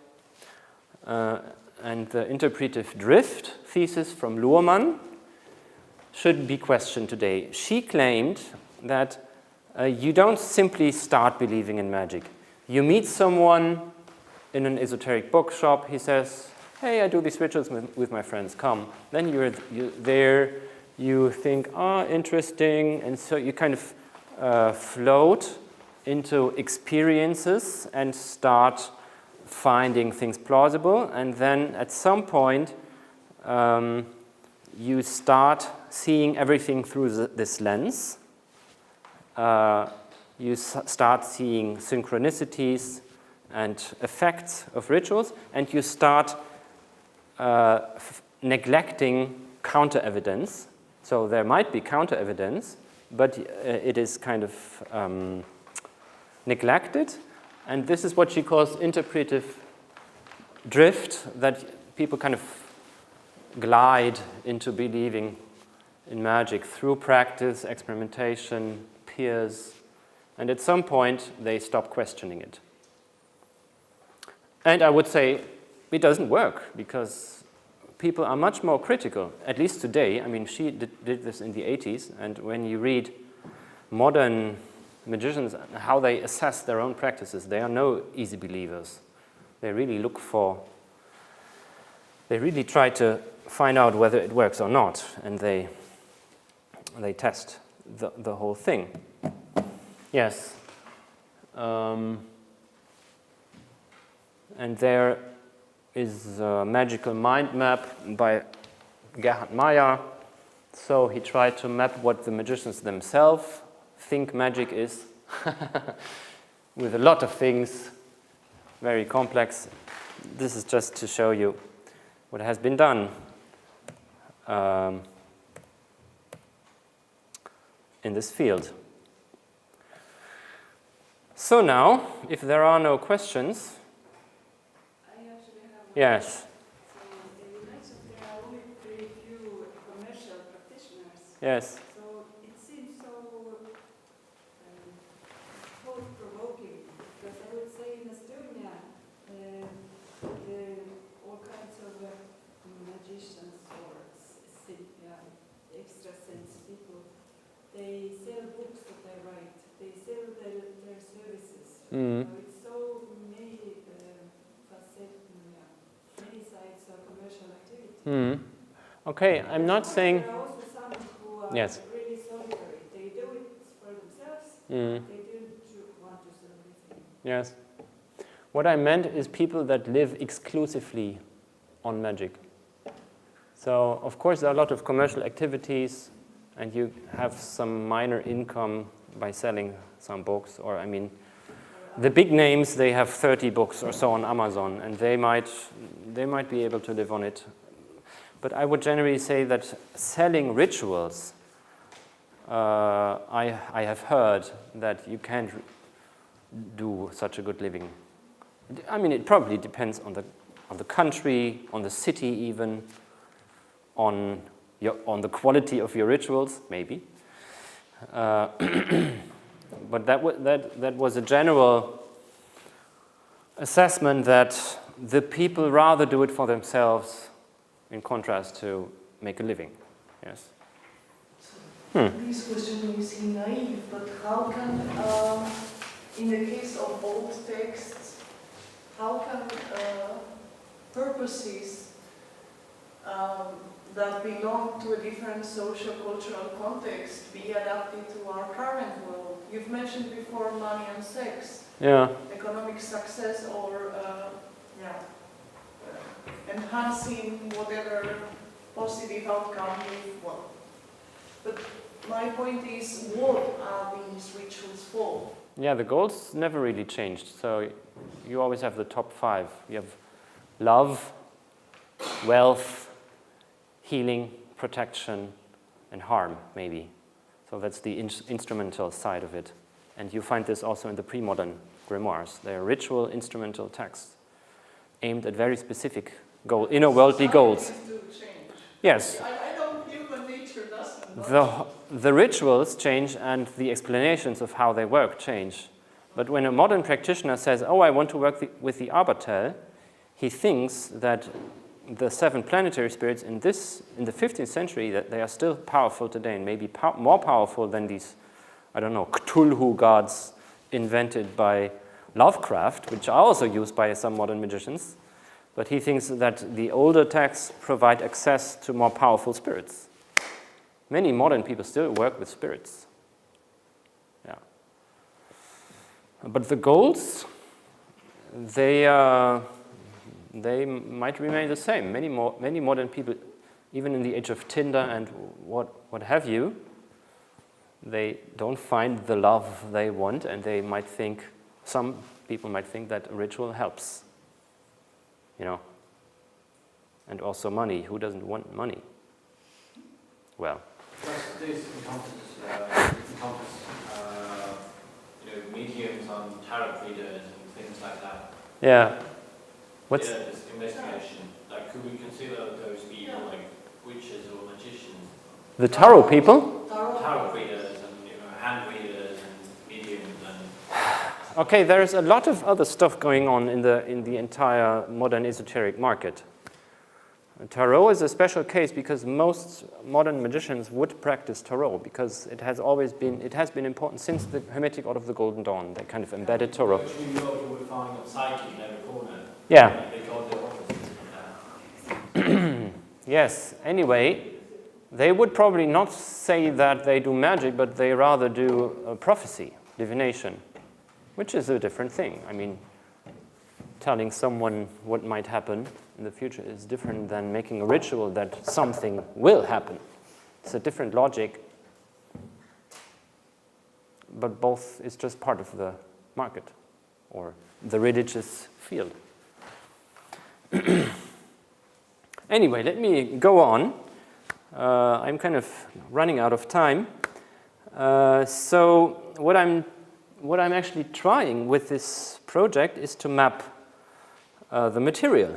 And the interpretive drift thesis from Luhrmann should be questioned today. She claimed that you don't simply start believing in magic. You meet someone in an esoteric bookshop, he says, hey, I do these rituals with my friends, come. Then you're there, you think, oh, interesting, and so you kind of float into experiences and start finding things plausible, and then at some point you start seeing everything through this lens. You start seeing synchronicities and effects of rituals, and you start neglecting counter-evidence. So there might be counter-evidence, but it is kind of neglected. And this is what she calls interpretive drift, that people kind of glide into believing in magic through practice, experimentation, peers, and at some point they stop questioning it. And I would say it doesn't work, because people are much more critical, at least today. I mean, she did this in the 80s, and when you read modern magicians, how they assess their own practices, they are no easy believers. They really they really try to find out whether it works or not, and they test the whole thing. Yes. And there is a magical mind map by Gerhard Meyer. So he tried to map what the magicians themselves think magic is, with a lot of things, very complex. This is just to show you what has been done in this field. So now, if there are no questions, I actually have one. yes, So you mentioned there are only very few commercial practitioners. yes, So it seems so thought-provoking, because I would say in Estonia, all kinds of magicians or extra sense people, they sell books that they write, they sell their services. Mm. So it's so many many sides of commercial activity. Mm. Okay, I'm not saying, There are also some who are yes. really solitary. They do it for themselves. Mm. They don't want to sell anything. Yes. What I meant is people that live exclusively on magic. So, of course, there are a lot of commercial activities, and you have some minor income by selling some books, or I mean, the big names, they have 30 books or so on Amazon, and they might be able to live on it. But I would generally say that selling rituals, I have heard that you can't do such a good living. I mean, it probably depends on the country, on the city even, on the quality of your rituals, maybe. But that was a general assessment that the people rather do it for themselves in contrast to make a living. Yes. This question may seem naive, but how can, in the case of old texts, how can purposes that belong to a different social-cultural context be adapted to our current world? You've mentioned before money and sex, Yeah. economic success, or enhancing whatever positive outcome you want. But my point is, what are these rituals for? Yeah, the goals never really changed. So you always have the top 5. You have love, wealth, healing, protection, and harm, maybe. So that's the instrumental side of it. And you find this also in the pre-modern grimoires. They are ritual instrumental texts aimed at very specific inner worldly goals. Societies do change. Yes. I know human nature doesn't. The rituals change and the explanations of how they work change. But when a modern practitioner says, oh, I want to work with the Arbatel, he thinks that the 7 planetary spirits in the 15th century, that they are still powerful today, and maybe more powerful than these, I don't know, Cthulhu gods invented by Lovecraft, which are also used by some modern magicians. But he thinks that the older texts provide access to more powerful spirits. Many modern people still work with spirits. Yeah. But the goals, they might remain the same. Many modern people, even in the age of Tinder and what have you, they don't find the love they want, and they might think, some people might think that a ritual helps, you know. And also money. Who doesn't want money? Well. Does this encompass mediums on tarot readers and things like that? Yeah. What's this investigation? Like, could we consider those people like witches or magicians? the tarot people? Tarot readers and hand readers and mediums and. Okay, there is a lot of other stuff going on in the entire modern esoteric market. Tarot is a special case because most modern magicians would practice tarot because it has been important since the Hermetic Order of the Golden Dawn. They kind of embedded tarot. Actually, you would find a psychic in every corner. Yeah. They got the opposite. Yes. Anyway, they would probably not say that they do magic, but they rather do prophecy, divination, which is a different thing. I mean, telling someone what might happen in the future is different than making a ritual that something will happen. It's a different logic, but both is just part of the market or the religious field. Anyway, let me go on. I'm kind of running out of time. So what I'm actually trying with this project is to map the material.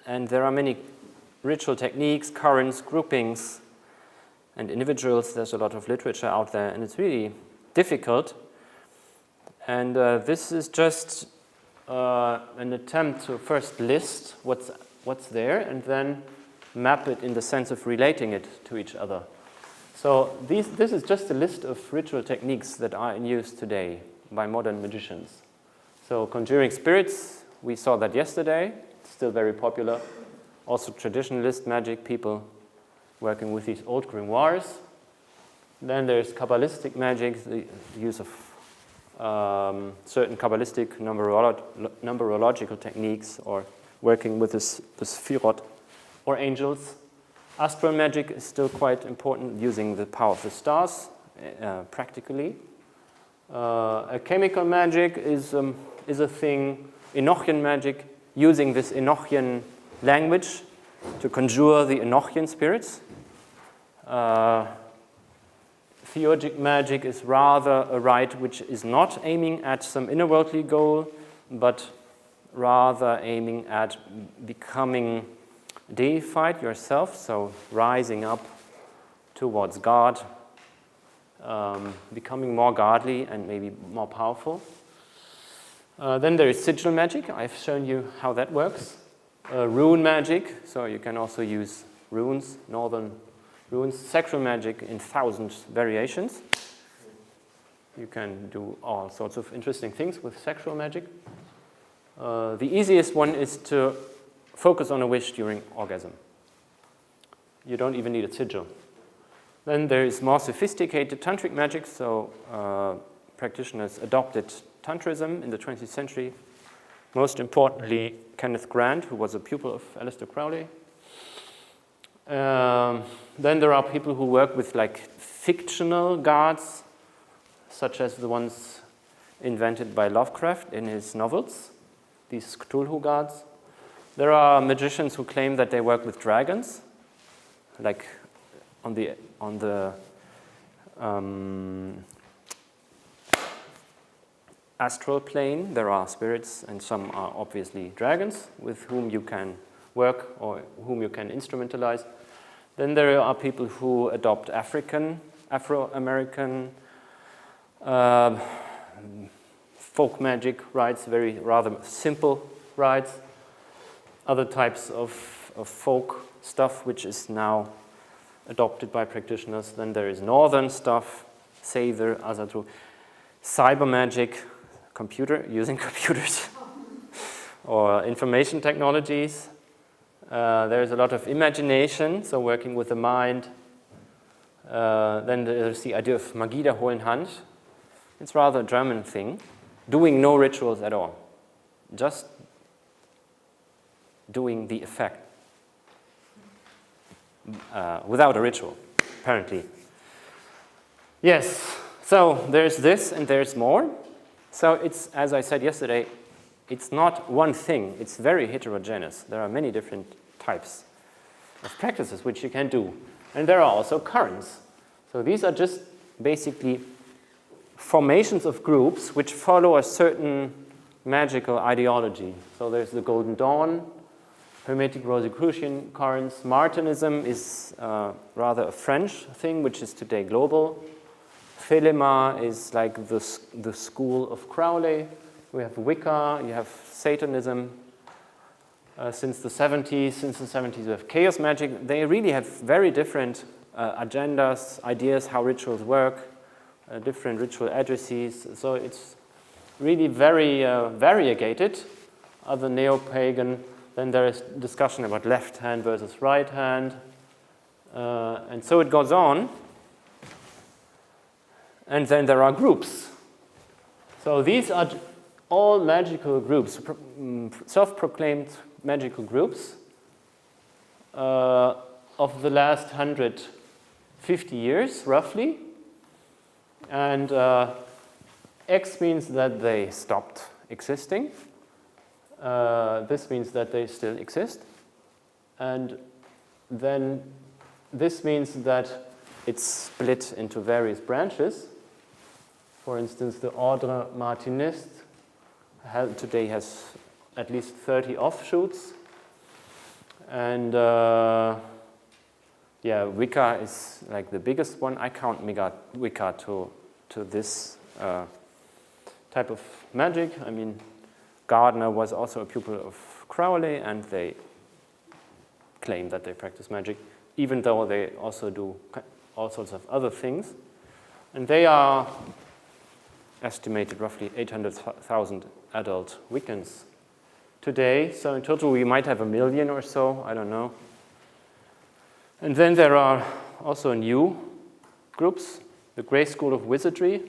And there are many ritual techniques, currents, groupings, and individuals. There's a lot of literature out there, and it's really difficult. And this is just an attempt to first list what's there, and then map it in the sense of relating it to each other. So this is just a list of ritual techniques that are in use today by modern magicians. So conjuring spirits, we saw that yesterday. Still very popular. Also traditionalist magic people working with these old grimoires. Then there's Kabbalistic magic, the use of certain Kabbalistic numerological techniques, or working with the Sphirot or angels. Astral magic is still quite important, using the power of the stars practically. A chemical magic is a thing. Enochian magic, using this Enochian language to conjure the Enochian spirits. Theurgic magic is rather a rite which is not aiming at some inner worldly goal, but rather aiming at becoming deified yourself, so rising up towards God, becoming more godly and maybe more powerful. Then there is sigil magic. I've shown you how that works. Rune magic, so you can also use runes, northern runes. Sexual magic in 1,000 variations. You can do all sorts of interesting things with sexual magic. The easiest one is to focus on a wish during orgasm. You don't even need a sigil. Then there is more sophisticated tantric magic, so practitioners adopted Tantrism in the 20th century. Most importantly, Kenneth Grant, who was a pupil of Aleister Crowley. Then there are people who work with like fictional gods, such as the ones invented by Lovecraft in his novels, these Cthulhu gods. There are magicians who claim that they work with dragons, like on the astral plane. There are spirits, and some are obviously dragons with whom you can work or whom you can instrumentalize. Then there are people who adopt Afro-American folk magic rites, rather simple rites. Other types of of folk stuff, which is now adopted by practitioners. Then there is northern stuff, Seither, Azatru, cyber magic, using computers, or information technologies. There's a lot of imagination, so working with the mind. Then there's the idea of Magie der hohlen Hand. It's rather a German thing, doing no rituals at all, just doing the effect without a ritual, apparently. Yes, so there's this and there's more. So it's, as I said yesterday, it's not one thing, it's very heterogeneous. There are many different types of practices which you can do. And there are also currents. So these are just basically formations of groups which follow a certain magical ideology. So there's the Golden Dawn, Hermetic Rosicrucian currents. Martinism is rather a French thing, which is today global. Thelema is like the school of Crowley. We have Wicca, you have Satanism. Since the 70s, we have chaos magic. They really have very different agendas, ideas, how rituals work, different ritual addresses. So it's really very variegated. Other neo-pagan. Then there is discussion about left hand versus right hand. And so it goes on. And then there are groups. So these are all magical groups, self-proclaimed magical groups of the last 150 years, roughly. And X means that they stopped existing. This means that they still exist. And then this means that it's split into various branches. For instance, the Ordre Martiniste today has at least 30 offshoots. And Wicca is like the biggest one. I count Wicca to this type of magic. I mean, Gardner was also a pupil of Crowley, and they claim that they practice magic, even though they also do all sorts of other things. And they are estimated roughly 800,000 adult Wiccans today. So in total, we might have 1 million or so, I don't know. And then there are also new groups. The Grey School of Wizardry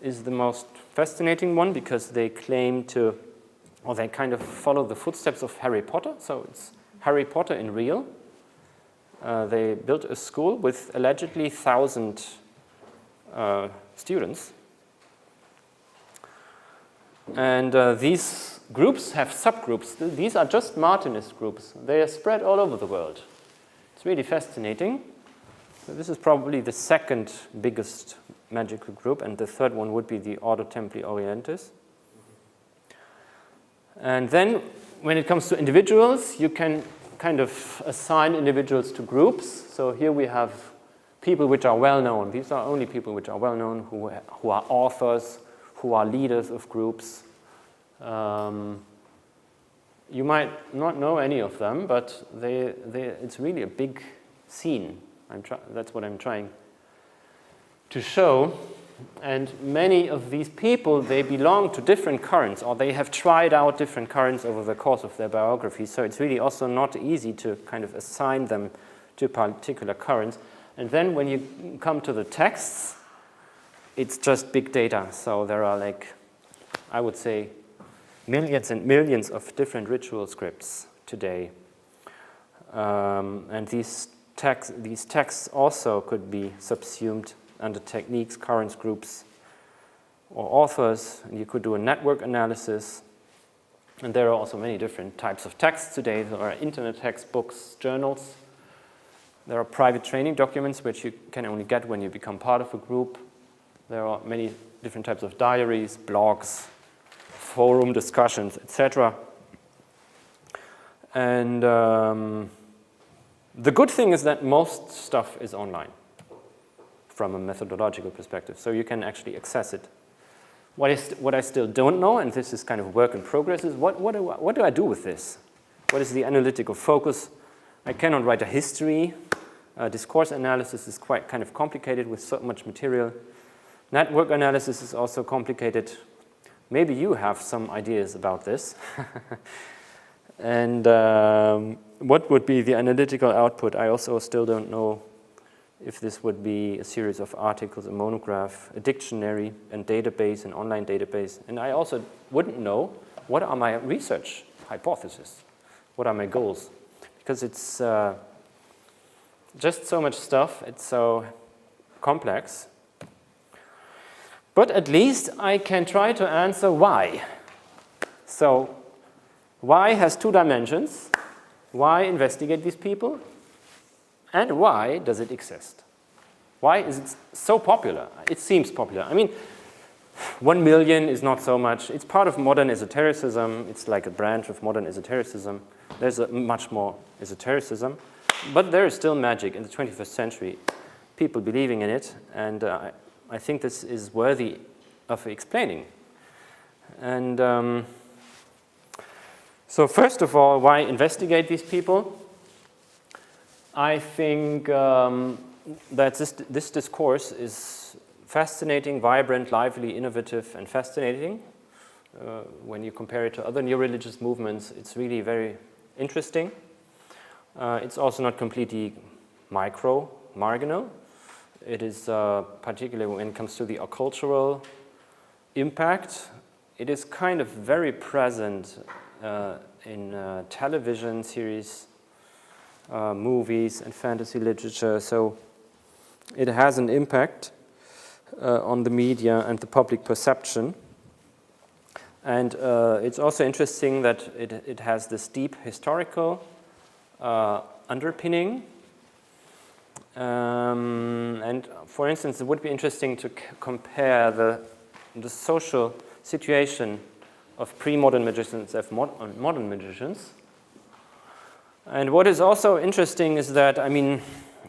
is the most fascinating one because they claim to, or they kind of follow the footsteps of Harry Potter. So it's Harry Potter in real. They built a school with allegedly 1,000 students. And these groups have subgroups. These are just Martinist groups. They are spread all over the world. It's really fascinating. So this is probably the second biggest magical group, and the third one would be the Ordo Templi Orientis. And then when it comes to individuals, you can kind of assign individuals to groups. So here we have people which are well known. These are only people which are well known, who are authors, who are leaders of groups. You might not know any of them, but it's really a big scene. That's what I'm trying to show. And many of these people, they belong to different currents, or they have tried out different currents over the course of their biography. So it's really also not easy to kind of assign them to particular currents. And then when you come to the texts, it's just big data. So there are, like, I would say, millions and millions of different ritual scripts today. And these texts also could be subsumed under techniques, currents, groups, or authors. And you could do a network analysis. And there are also many different types of texts today. There are internet textbooks, journals. There are private training documents, which you can only get when you become part of a group. There are many different types of diaries, blogs, forum discussions, etc. And the good thing is that most stuff is online from a methodological perspective, so you can actually access it. What I still don't know, and this is kind of work in progress, is what do I do with this? What is the analytical focus? I cannot write a history. Discourse analysis is quite kind of complicated with so much material. Network analysis is also complicated. Maybe you have some ideas about this. And what would be the analytical output? I also still don't know if this would be a series of articles, a monograph, a dictionary, and database, an online database. And I also wouldn't know what are my research hypotheses, what are my goals, because it's just so much stuff, it's so complex. But at least I can try to answer why. So why has 2 dimensions? Why investigate these people? And why does it exist? Why is it so popular? It seems popular. I mean, 1 million is not so much. It's part of modern esotericism. It's like a branch of modern esotericism. There's much more esotericism. But there is still magic in the 21st century. People believing in it. And I think this is worthy of explaining. And so first of all, why investigate these people? I think that this discourse is fascinating, vibrant, lively, innovative, and fascinating. When you compare it to other new religious movements, it's really very interesting. It's also not completely marginal. It is particularly when it comes to the cultural impact, it is kind of very present in television series, movies and fantasy literature, so it has an impact on the media and the public perception. And it's also interesting that it has this deep historical underpinning. And for instance, it would be interesting to compare the social situation of pre-modern magicians and modern magicians. And what is also interesting is that, I mean,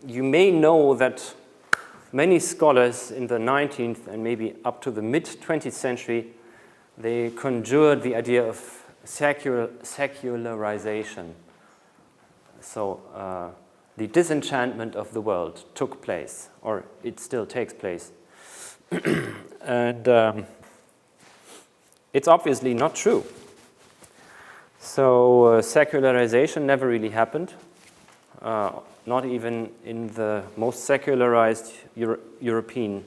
you may know that many scholars in the 19th and maybe up to the mid-20th century, they conjured the idea of secularization. So the disenchantment of the world took place, or it still takes place. And it's obviously not true. So secularization never really happened, not even in the most secularized European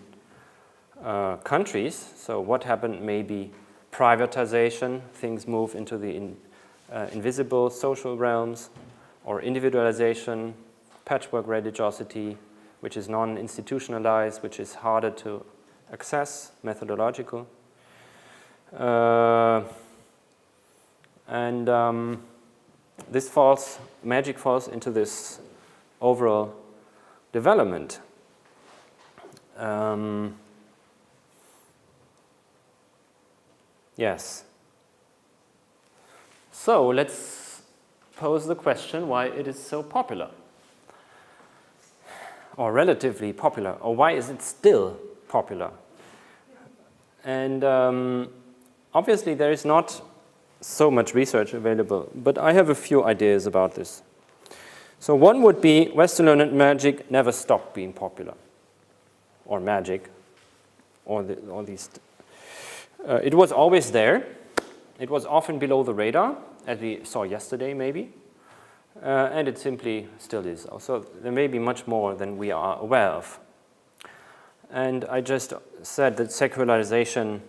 countries. So what happened? Maybe privatization, things move into the invisible social realms, or individualization, patchwork religiosity, which is non-institutionalized, which is harder to access, methodological. This magic falls into this overall development. Yes. So let's pose the question why it is so popular, or relatively popular, or why is it still popular? And obviously there is not so much research available, but I have a few ideas about this. So one would be Western learned magic never stopped being popular, or magic, or these. It was always there. It was often below the radar, as we saw yesterday maybe, and it simply still is. So there may be much more than we are aware of. And I just said that secularization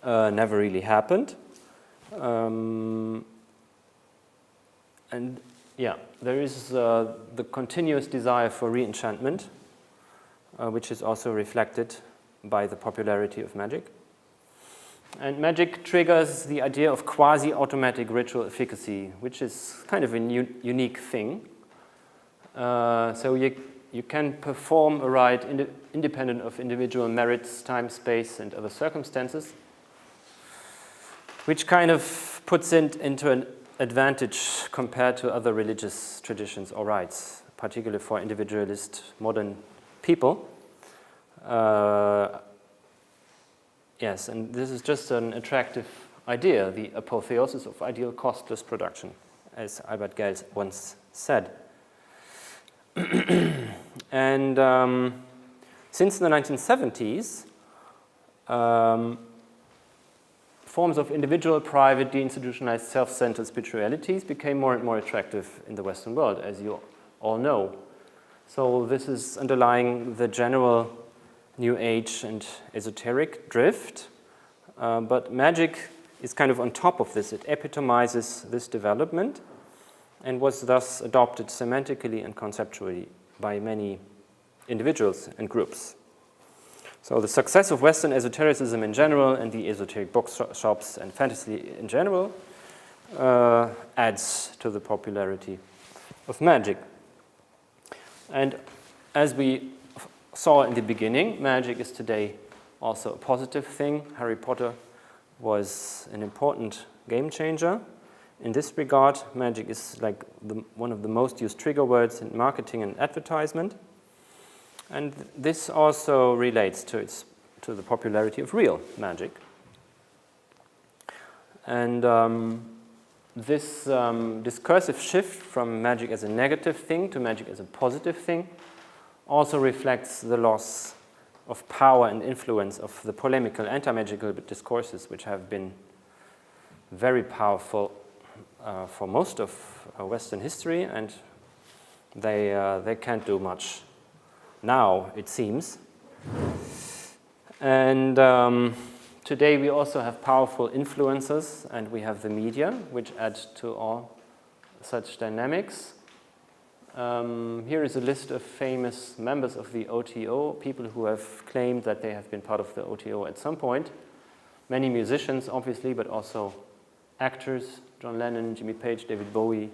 never really happened. And yeah, there is the continuous desire for re-enchantment, which is also reflected by the popularity of magic. And magic triggers the idea of quasi-automatic ritual efficacy, which is kind of a unique thing. So you can perform a rite independent of individual merits, time, space, and other circumstances, which kind of puts it into an advantage compared to other religious traditions or rites, particularly for individualist modern people. Yes, and this is just an attractive idea, the apotheosis of ideal costless production. as Albert Gelt once said. And since the 1970s, forms of individual, private, deinstitutionalized, self-centered spiritualities became more and more attractive in the Western world, as you all know. So this is underlying the general New Age and esoteric drift, but magic is kind of on top of this. It epitomizes this development and was thus adopted semantically and conceptually by many individuals and groups. So the success of Western esotericism in general and the esoteric bookshops and fantasy in general adds to the popularity of magic. And as we saw in the beginning, magic is today also a positive thing. Harry Potter was an important game changer. In this regard, magic is like one of the most used trigger words in marketing and advertisement. And this also relates to the popularity of real magic. And this discursive shift from magic as a negative thing to magic as a positive thing also reflects the loss of power and influence of the polemical anti-magical discourses, which have been very powerful for most of Western history, and they can't do much now, it seems. And today we also have powerful influencers, and we have the media, which add to all such dynamics. Here is a list of famous members of the OTO, people who have claimed that they have been part of the OTO at some point. Many musicians, obviously, but also actors, John Lennon, Jimmy Page, David Bowie,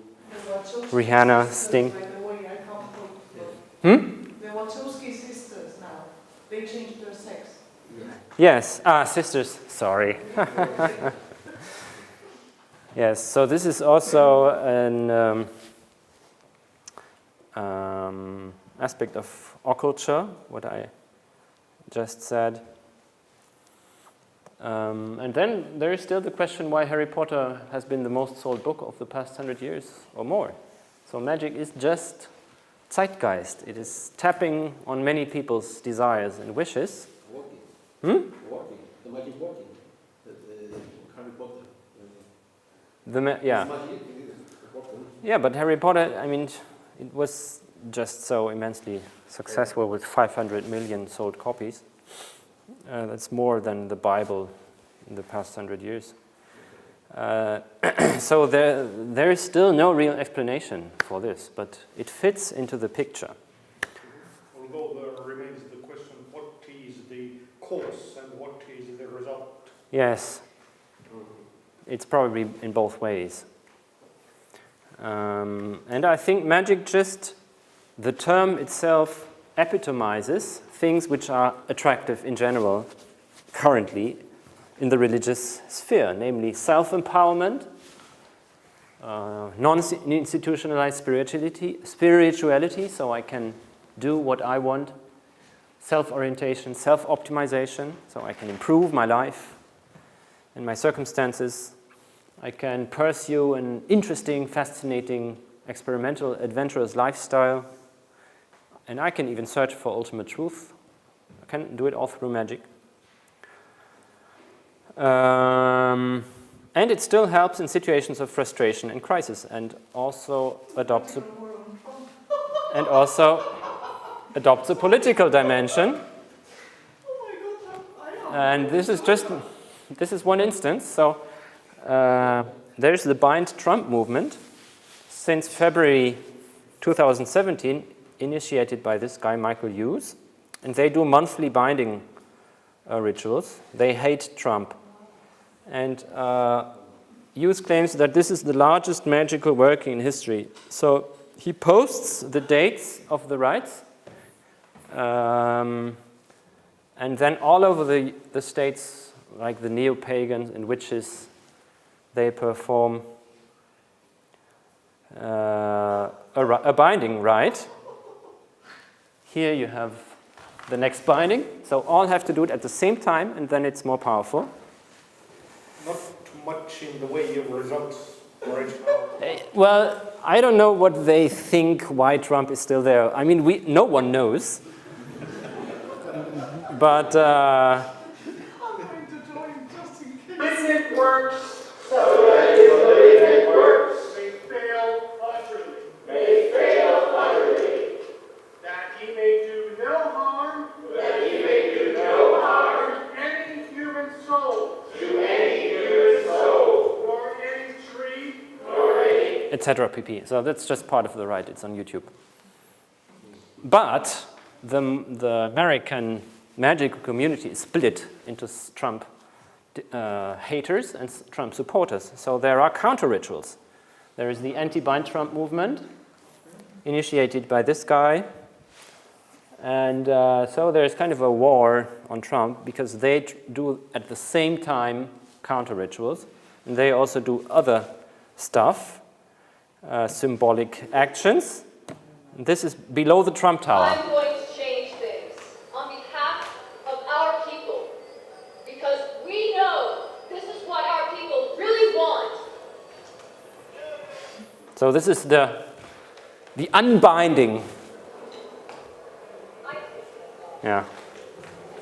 Rihanna, Sting. The Wachowski sisters now, they changed their sex. Yes, sisters, sorry. Yes, so this is also an aspect of occulture, what I just said. And then there is still the question why Harry Potter has been the most sold book of the past 100 years or more. So magic is just zeitgeist. It is tapping on many people's desires and wishes. Working. The magic working. The Harry Potter. Yeah. Magic, Yeah, but Harry Potter, I mean, it was just so immensely successful with 500 million sold copies. That's more than the Bible in the past 100 years. So there is still no real explanation for this, but it fits into the picture. Although there remains the question, what is the cause and what is the result? Yes, it's probably in both ways. And I think magic just, the term itself epitomizes things which are attractive in general currently in the religious sphere, namely self-empowerment, non-institutionalized spirituality, so I can do what I want, self-orientation, self-optimization, so I can improve my life and my circumstances. I can pursue an interesting, fascinating, experimental, adventurous lifestyle, and I can even search for ultimate truth. I can do it all through magic. And it still helps in situations of frustration and crisis, and also adopts a political dimension. And this is one instance. So there's the Bind Trump movement since February 2017, initiated by this guy Michael Hughes, and they do monthly binding rituals. They hate Trump. And Hughes claims that this is the largest magical working in history. So he posts the dates of the rites, and then all over the states, like the neo-pagans and witches, they perform a binding rite. Here you have the next binding. So all have to do it at the same time, and then it's more powerful. Not much in the way of results original? Well, I don't know what they think why Trump is still there. I mean, no one knows. But It works. So it works. May fail utterly. May fail utterly. That he may do no harm. That he may do no harm. To any human soul. To any human soul. Nor any tree. Nor any. etc. pp. So that's just part of the right. It's on YouTube. But the American magic community is split into Trump haters and Trump supporters. So there are counter rituals. There is the anti-bind Trump movement, initiated by this guy. And so there's kind of a war on Trump because they do at the same time counter rituals. And they also do other stuff, symbolic actions. This is below the Trump Tower. I'm going to change things on behalf of our people because we know this is what our people really want. So this is the unbinding. Yeah,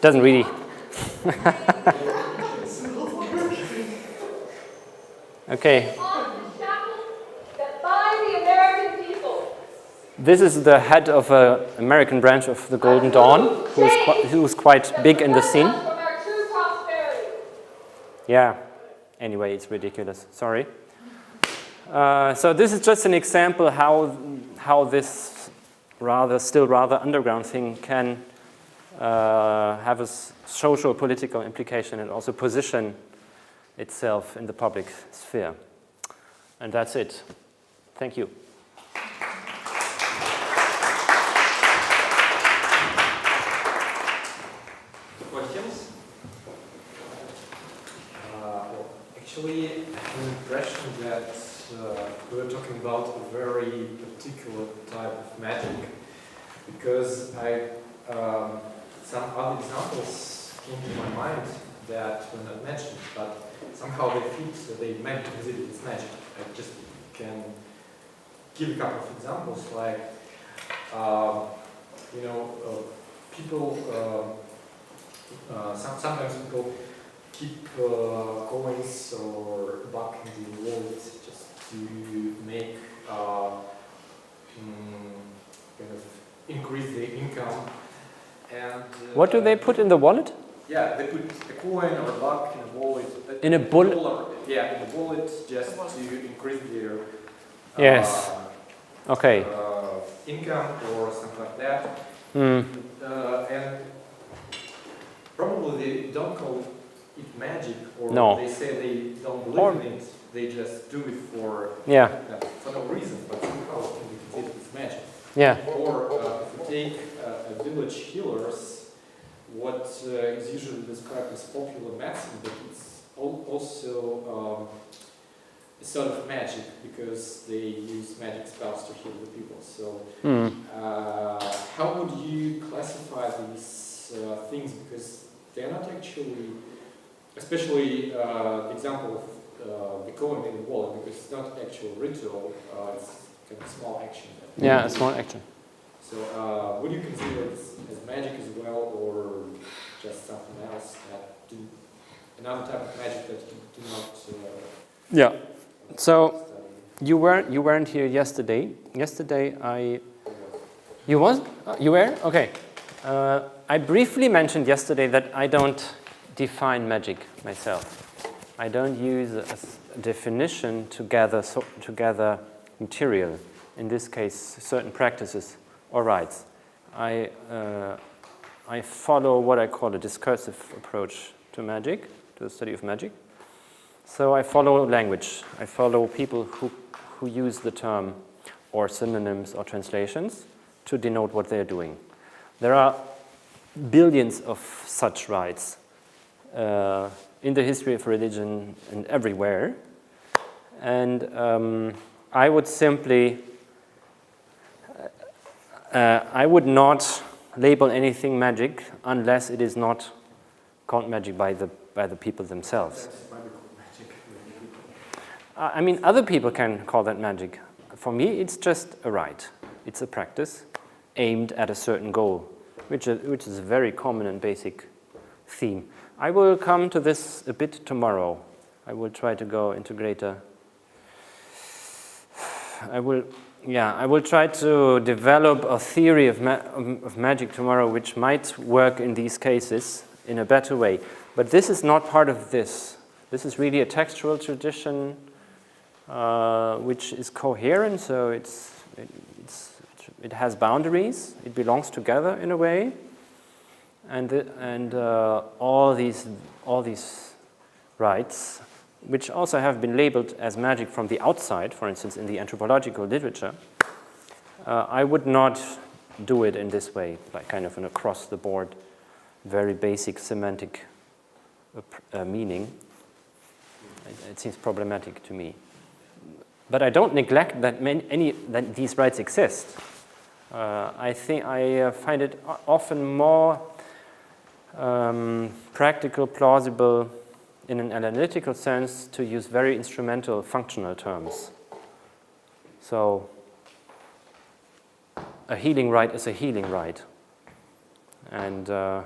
doesn't really. Okay. That bind the American people. This is the head of an American branch of the Golden Dawn, who's quite big in the scene. From our true prosperity. Yeah. Anyway, it's ridiculous. Sorry. So this is just an example how this still rather underground thing can have a social political implication and also position itself in the public sphere. And that's it. Thank you. Questions? Actually, I have an impression that we're talking about a very particular type of magic, because some other examples came to my mind that were not mentioned, but somehow they fit, so they meant to visit this magic. I just can give a couple of examples, like, people, sometimes people keep coins or buck in the wallet just to make kind of increase their income. And What do they put in the wallet? yeah, they put a coin or a buck in a wallet. In a bullet? Yeah, in a wallet just to increase their Yes. Okay. income or something like that. Mm. And probably they don't call it magic, or No. they say they don't believe in it. They just do it for no reason, but somehow it can be considered as magic. Yeah. Or if you take village healers, what is usually described as popular medicine, but it's also a sort of magic because they use magic spells to heal the people. So how would you classify these things? Because they're not actually, especially the example of the coin in the wallet, because it's not actual ritual, it's kind of small action. Yeah, a small action. So would you consider it as magic as well, or just something else, another type of magic that you do not Yeah. So study? you weren't here yesterday. You were? Okay. I briefly mentioned yesterday that I don't define magic myself. I don't use a definition to gather material. In this case, certain practices or rites. I follow what I call a discursive approach to magic, to the study of magic. So I follow language. I follow people who use the term or synonyms or translations to denote what they're doing. There are billions of such rites in the history of religion and everywhere. And I would simply, I would not label anything magic unless it is not called magic by the people themselves. I mean, other people can call that magic. For me, it's just a rite. It's a practice aimed at a certain goal, which is a very common and basic theme. I will come to this a bit tomorrow. I will try to go into greater... I will try to develop a theory of magic tomorrow which might work in these cases in a better way. But this is not part of this. This is really a textual tradition which is coherent, so it has boundaries. It belongs together in a way, and all these rites, which also have been labeled as magic from the outside, for instance, in the anthropological literature, I would not do it in this way, like kind of an across-the-board, very basic semantic meaning. It seems problematic to me. But I don't neglect that that these rites exist. I find it often more practical, plausible, in an analytical sense, to use very instrumental, functional terms. So, a healing rite is a healing rite. And a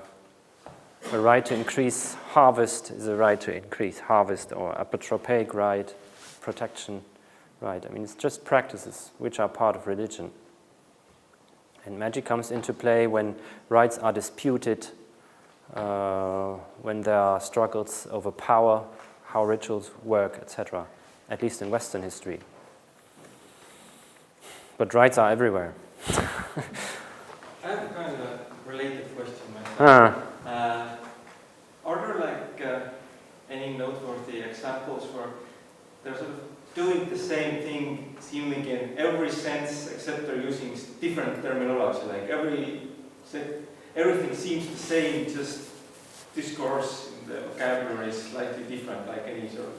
rite to increase harvest is a rite to increase harvest, or apotropaic rite, protection rite. I mean, it's just practices which are part of religion. And magic comes into play when rites are disputed, when there are struggles over power, how rituals work, etc., at least in Western history. But rites are everywhere. I have a kind of related question myself. Are there any noteworthy examples where they're sort of doing the same thing seemingly in every sense, except they're using different terminology? Like everything seems the same, just discourse in the vocabulary is slightly different, like any sort of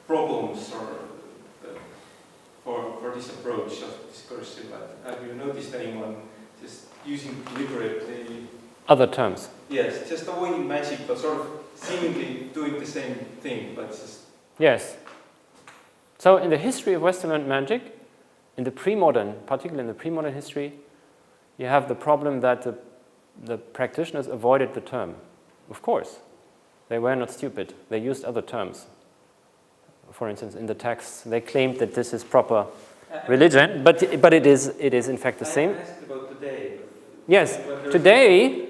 problems for this approach of discourse. But have you noticed anyone just using deliberately Other terms? Yes, just avoiding magic, but sort of seemingly doing the same thing, but just... Yes. So in the history of Western magic, in the pre-modern, particularly in the pre-modern history, you have the problem that the practitioners avoided the term. Of course, they were not stupid. They used other terms. For instance, in the texts, they claimed that this is proper religion, but it is in fact the same. I asked about today. Yes, today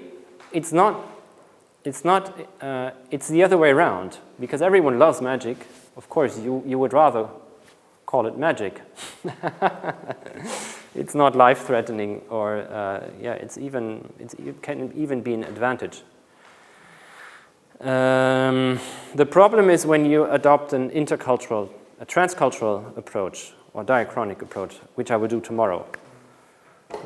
it's not. It's the other way around, because everyone loves magic. Of course, you would rather call it magic. It's not life-threatening, or it can even be an advantage. The problem is when you adopt an intercultural, a transcultural approach, or diachronic approach, which I will do tomorrow.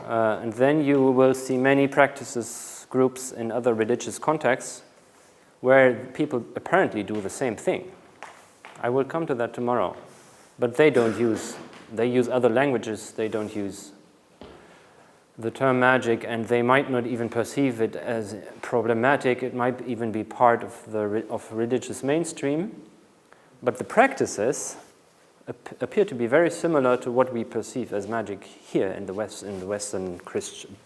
And then you will see many practices, groups in other religious contexts where people apparently do the same thing. I will come to that tomorrow. But they use other languages, they don't use the term magic, and they might not even perceive it as problematic. It might even be part of religious mainstream. But the practices appear to be very similar to what we perceive as magic here in the West, in the Western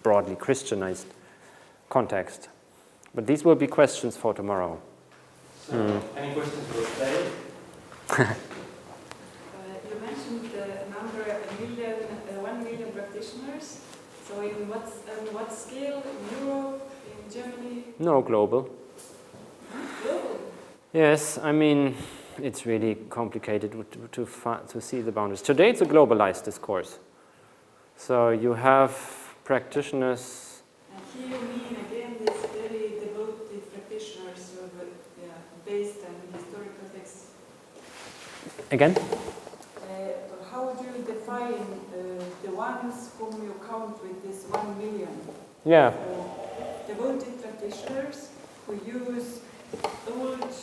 broadly Christianized context. But these will be questions for tomorrow. So, any questions for today? You mentioned the number 1 million practitioners. So in what scale? In Europe, in Germany? No, global. Global? Yes, I mean, it's really complicated to see the boundaries. Today it's a globalized discourse. So you have practitioners. And here you mean again these very devoted practitioners based on historical texts. Again? How do you define the ones whom you count with this 1 million? Yeah. Devoted practitioners who use old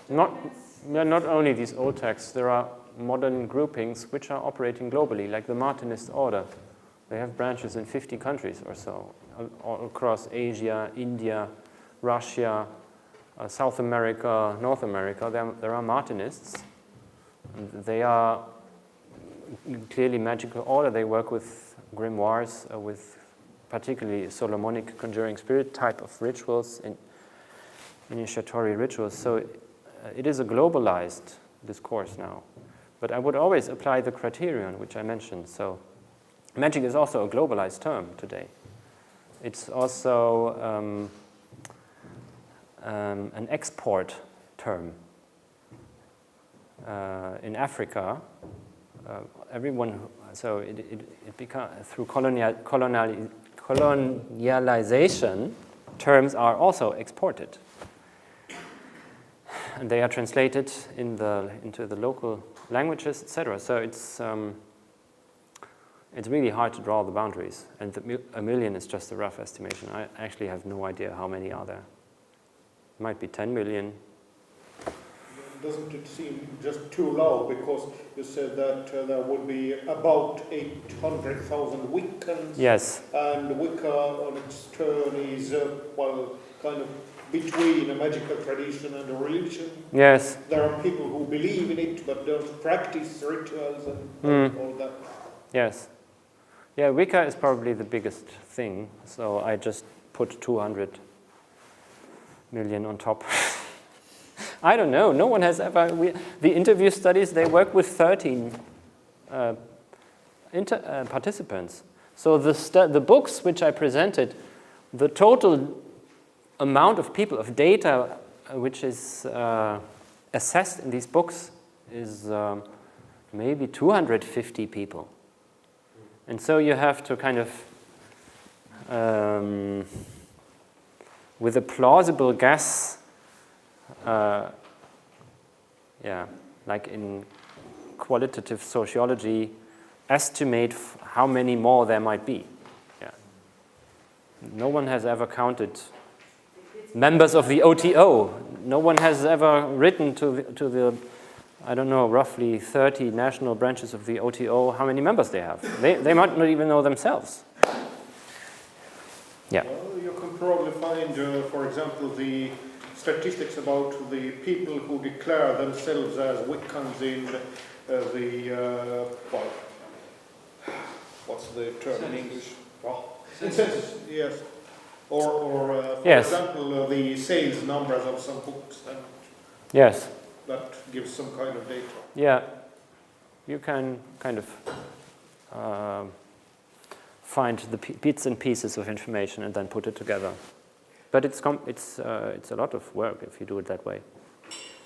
Not only these old texts, there are modern groupings which are operating globally, like the Martinist order. They have branches in 50 countries or so, all across Asia, India, Russia, South America, North America. There are Martinists They are clearly magical order. They work with grimoires, with particularly Solomonic conjuring spirit type of rituals, initiatory rituals. So it is a globalized discourse now. But I would always apply the criterion which I mentioned. So magic is also a globalized term today. It's also an export term. In Africa, everyone, so it became, through colonialization, terms are also exported. And they are translated into the local languages, etc. So it's really hard to draw the boundaries. And a million is just a rough estimation. I actually have no idea how many are there. It might be 10 million. Doesn't it seem just too low, because you said that there would be about 800,000 Wiccans? Yes. And Wicca on its turn is, kind of between a magical tradition and a religion. Yes. There are people who believe in it but don't practice rituals and all that. Yes. Yeah, Wicca is probably the biggest thing, so I just put 200 million on top. I don't know. No one has ever. The interview studies, they work with 13 participants. So the books which I presented, the total amount of people, of data which is assessed in these books is maybe 250 people. And so you have to kind of, with a plausible guess, like in qualitative sociology, estimate how many more there might be. Yeah. No one has ever counted members of the OTO. No one has ever written to the I don't know, roughly 30 national branches of the OTO, how many members they have. They might not even know themselves. Yeah. Well, you can probably find, for example, the statistics about the people who declare themselves as Wiccans in what's the term in English? Census, yes. Or for example, the sales numbers of some books. And yes. That gives some kind of data. Yeah. You can kind of find the bits and pieces of information and then put it together. But it's a lot of work if you do it that way.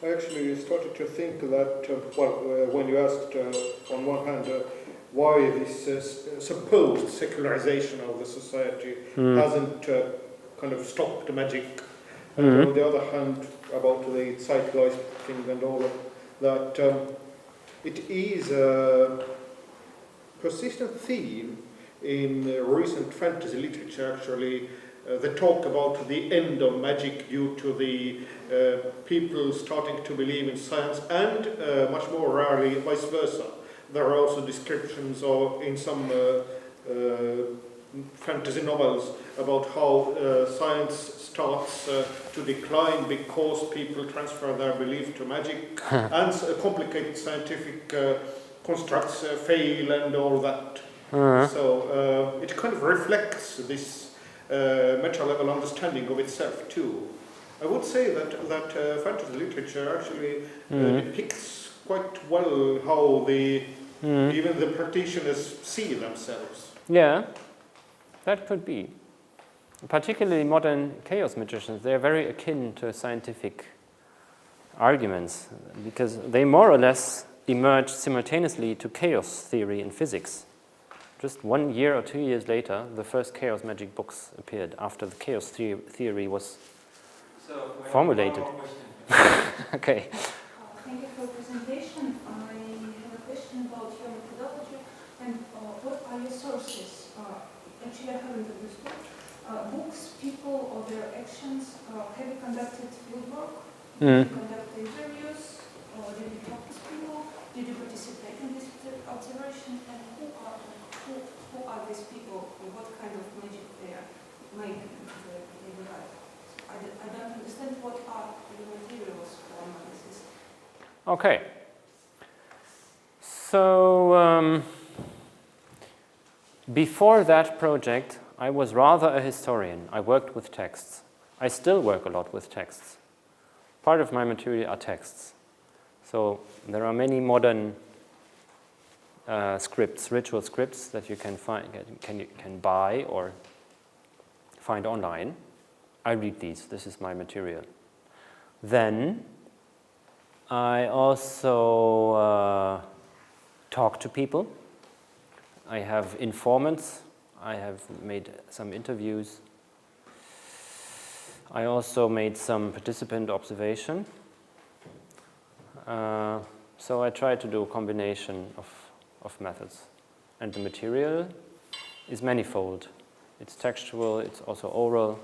I actually started to think that, when you asked, on one hand, why this supposed secularization of the society hasn't kind of stopped the magic, and on the other hand, about the zeitgeist thing and all of that, it is a persistent theme in recent fantasy literature, actually. The talk about the end of magic due to the people starting to believe in science, and much more rarely vice versa. There are also descriptions in some fantasy novels about how science starts to decline because people transfer their belief to magic, and complicated scientific constructs fail and all that. So it kind of reflects this meta-level understanding of itself too. I would say that fantasy literature actually depicts quite well how even the practitioners see themselves. Yeah, that could be. Particularly modern chaos magicians, they are very akin to scientific arguments because they more or less emerged simultaneously to chaos theory in physics. Just 1 year or 2 years later, the first chaos magic books appeared after the chaos theory was formulated. Okay. Thank you for the presentation. I have a question about your methodology and what are your sources? Actually, I haven't understood. Books, people, or their actions. Have you conducted field work? Did you conduct interviews? Or did you talk to people? Did you participate in this observation? And who are these people? What kind of magic they are making? They derive? I don't understand what are the materials for analysis. Okay. before that project, I was rather a historian. I worked with texts. I still work a lot with texts. Part of my material are texts. So there are many modern scripts, ritual scripts that you can find, can buy or find online. I read these. This is my material. Then I also talk to people. I have informants. I have made some interviews. I also made some participant observation. So I try to do a combination of methods. And the material is manifold. It's textual, it's also oral.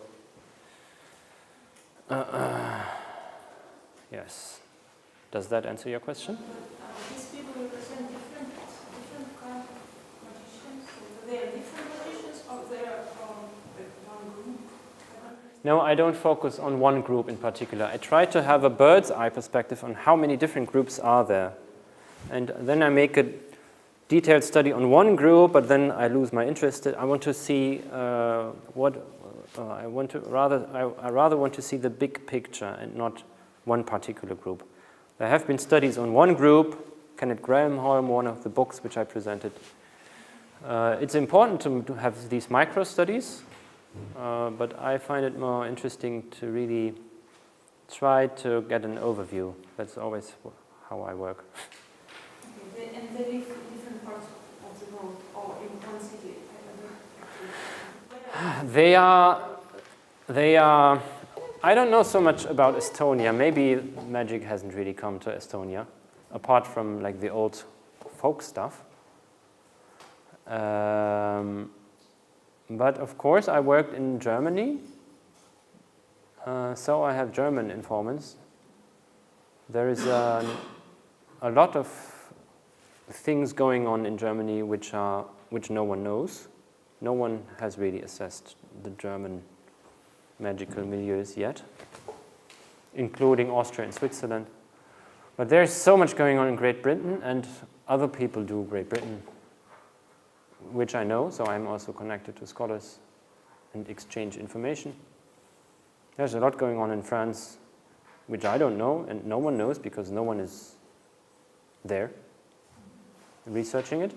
Yes. Does that answer your question? These people represent different kind of magicians. So they are different magicians, or they are from one group? No, I don't focus on one group in particular. I try to have a bird's eye perspective on how many different groups are there. And then I make a detailed study on one group, but then I lose my interest. I want to see I rather want to see the big picture and not one particular group. There have been studies on one group, Kenneth Graham-Holm, one of the books which I presented. It's important to have these micro studies, but I find it more interesting to really try to get an overview. That's always how I work. Okay. And they live in different parts of the world, or in one city? They are, I don't know so much about Estonia. Maybe magic hasn't really come to Estonia, apart from like the old folk stuff. But of course I worked in Germany, so I have German informants. There is a lot of things going on in Germany which no one knows. No one has really assessed the German magical milieus yet, including Austria and Switzerland. But there's so much going on in Great Britain, and other people do Great Britain, which I know, so I'm also connected to scholars and exchange information. There's a lot going on in France, which I don't know, and no one knows because no one is there researching it.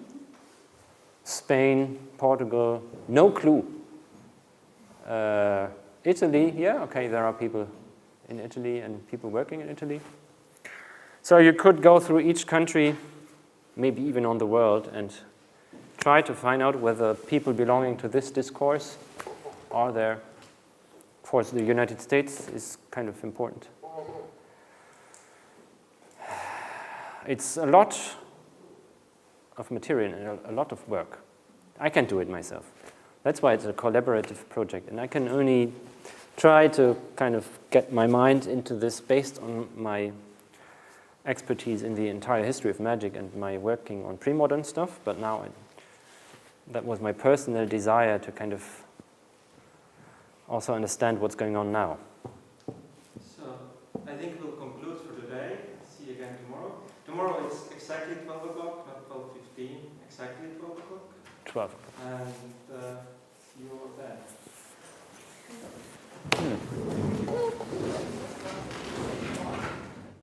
Spain, Portugal, no clue. Italy, yeah, okay, there are people in Italy and people working in Italy. So you could go through each country, maybe even on the world, and try to find out whether people belonging to this discourse are there. Of course, the United States is kind of important. It's a lot of material and a lot of work. I can't do it myself. That's why it's a collaborative project, and I can only try to kind of get my mind into this based on my expertise in the entire history of magic and my working on pre-modern stuff, but now that was my personal desire to kind of also understand what's going on now. So I think we'll conclude for today. See you again tomorrow. Tomorrow it's exactly 12 o'clock, not 12:15, exactly 12 o'clock. 12. And see you all then.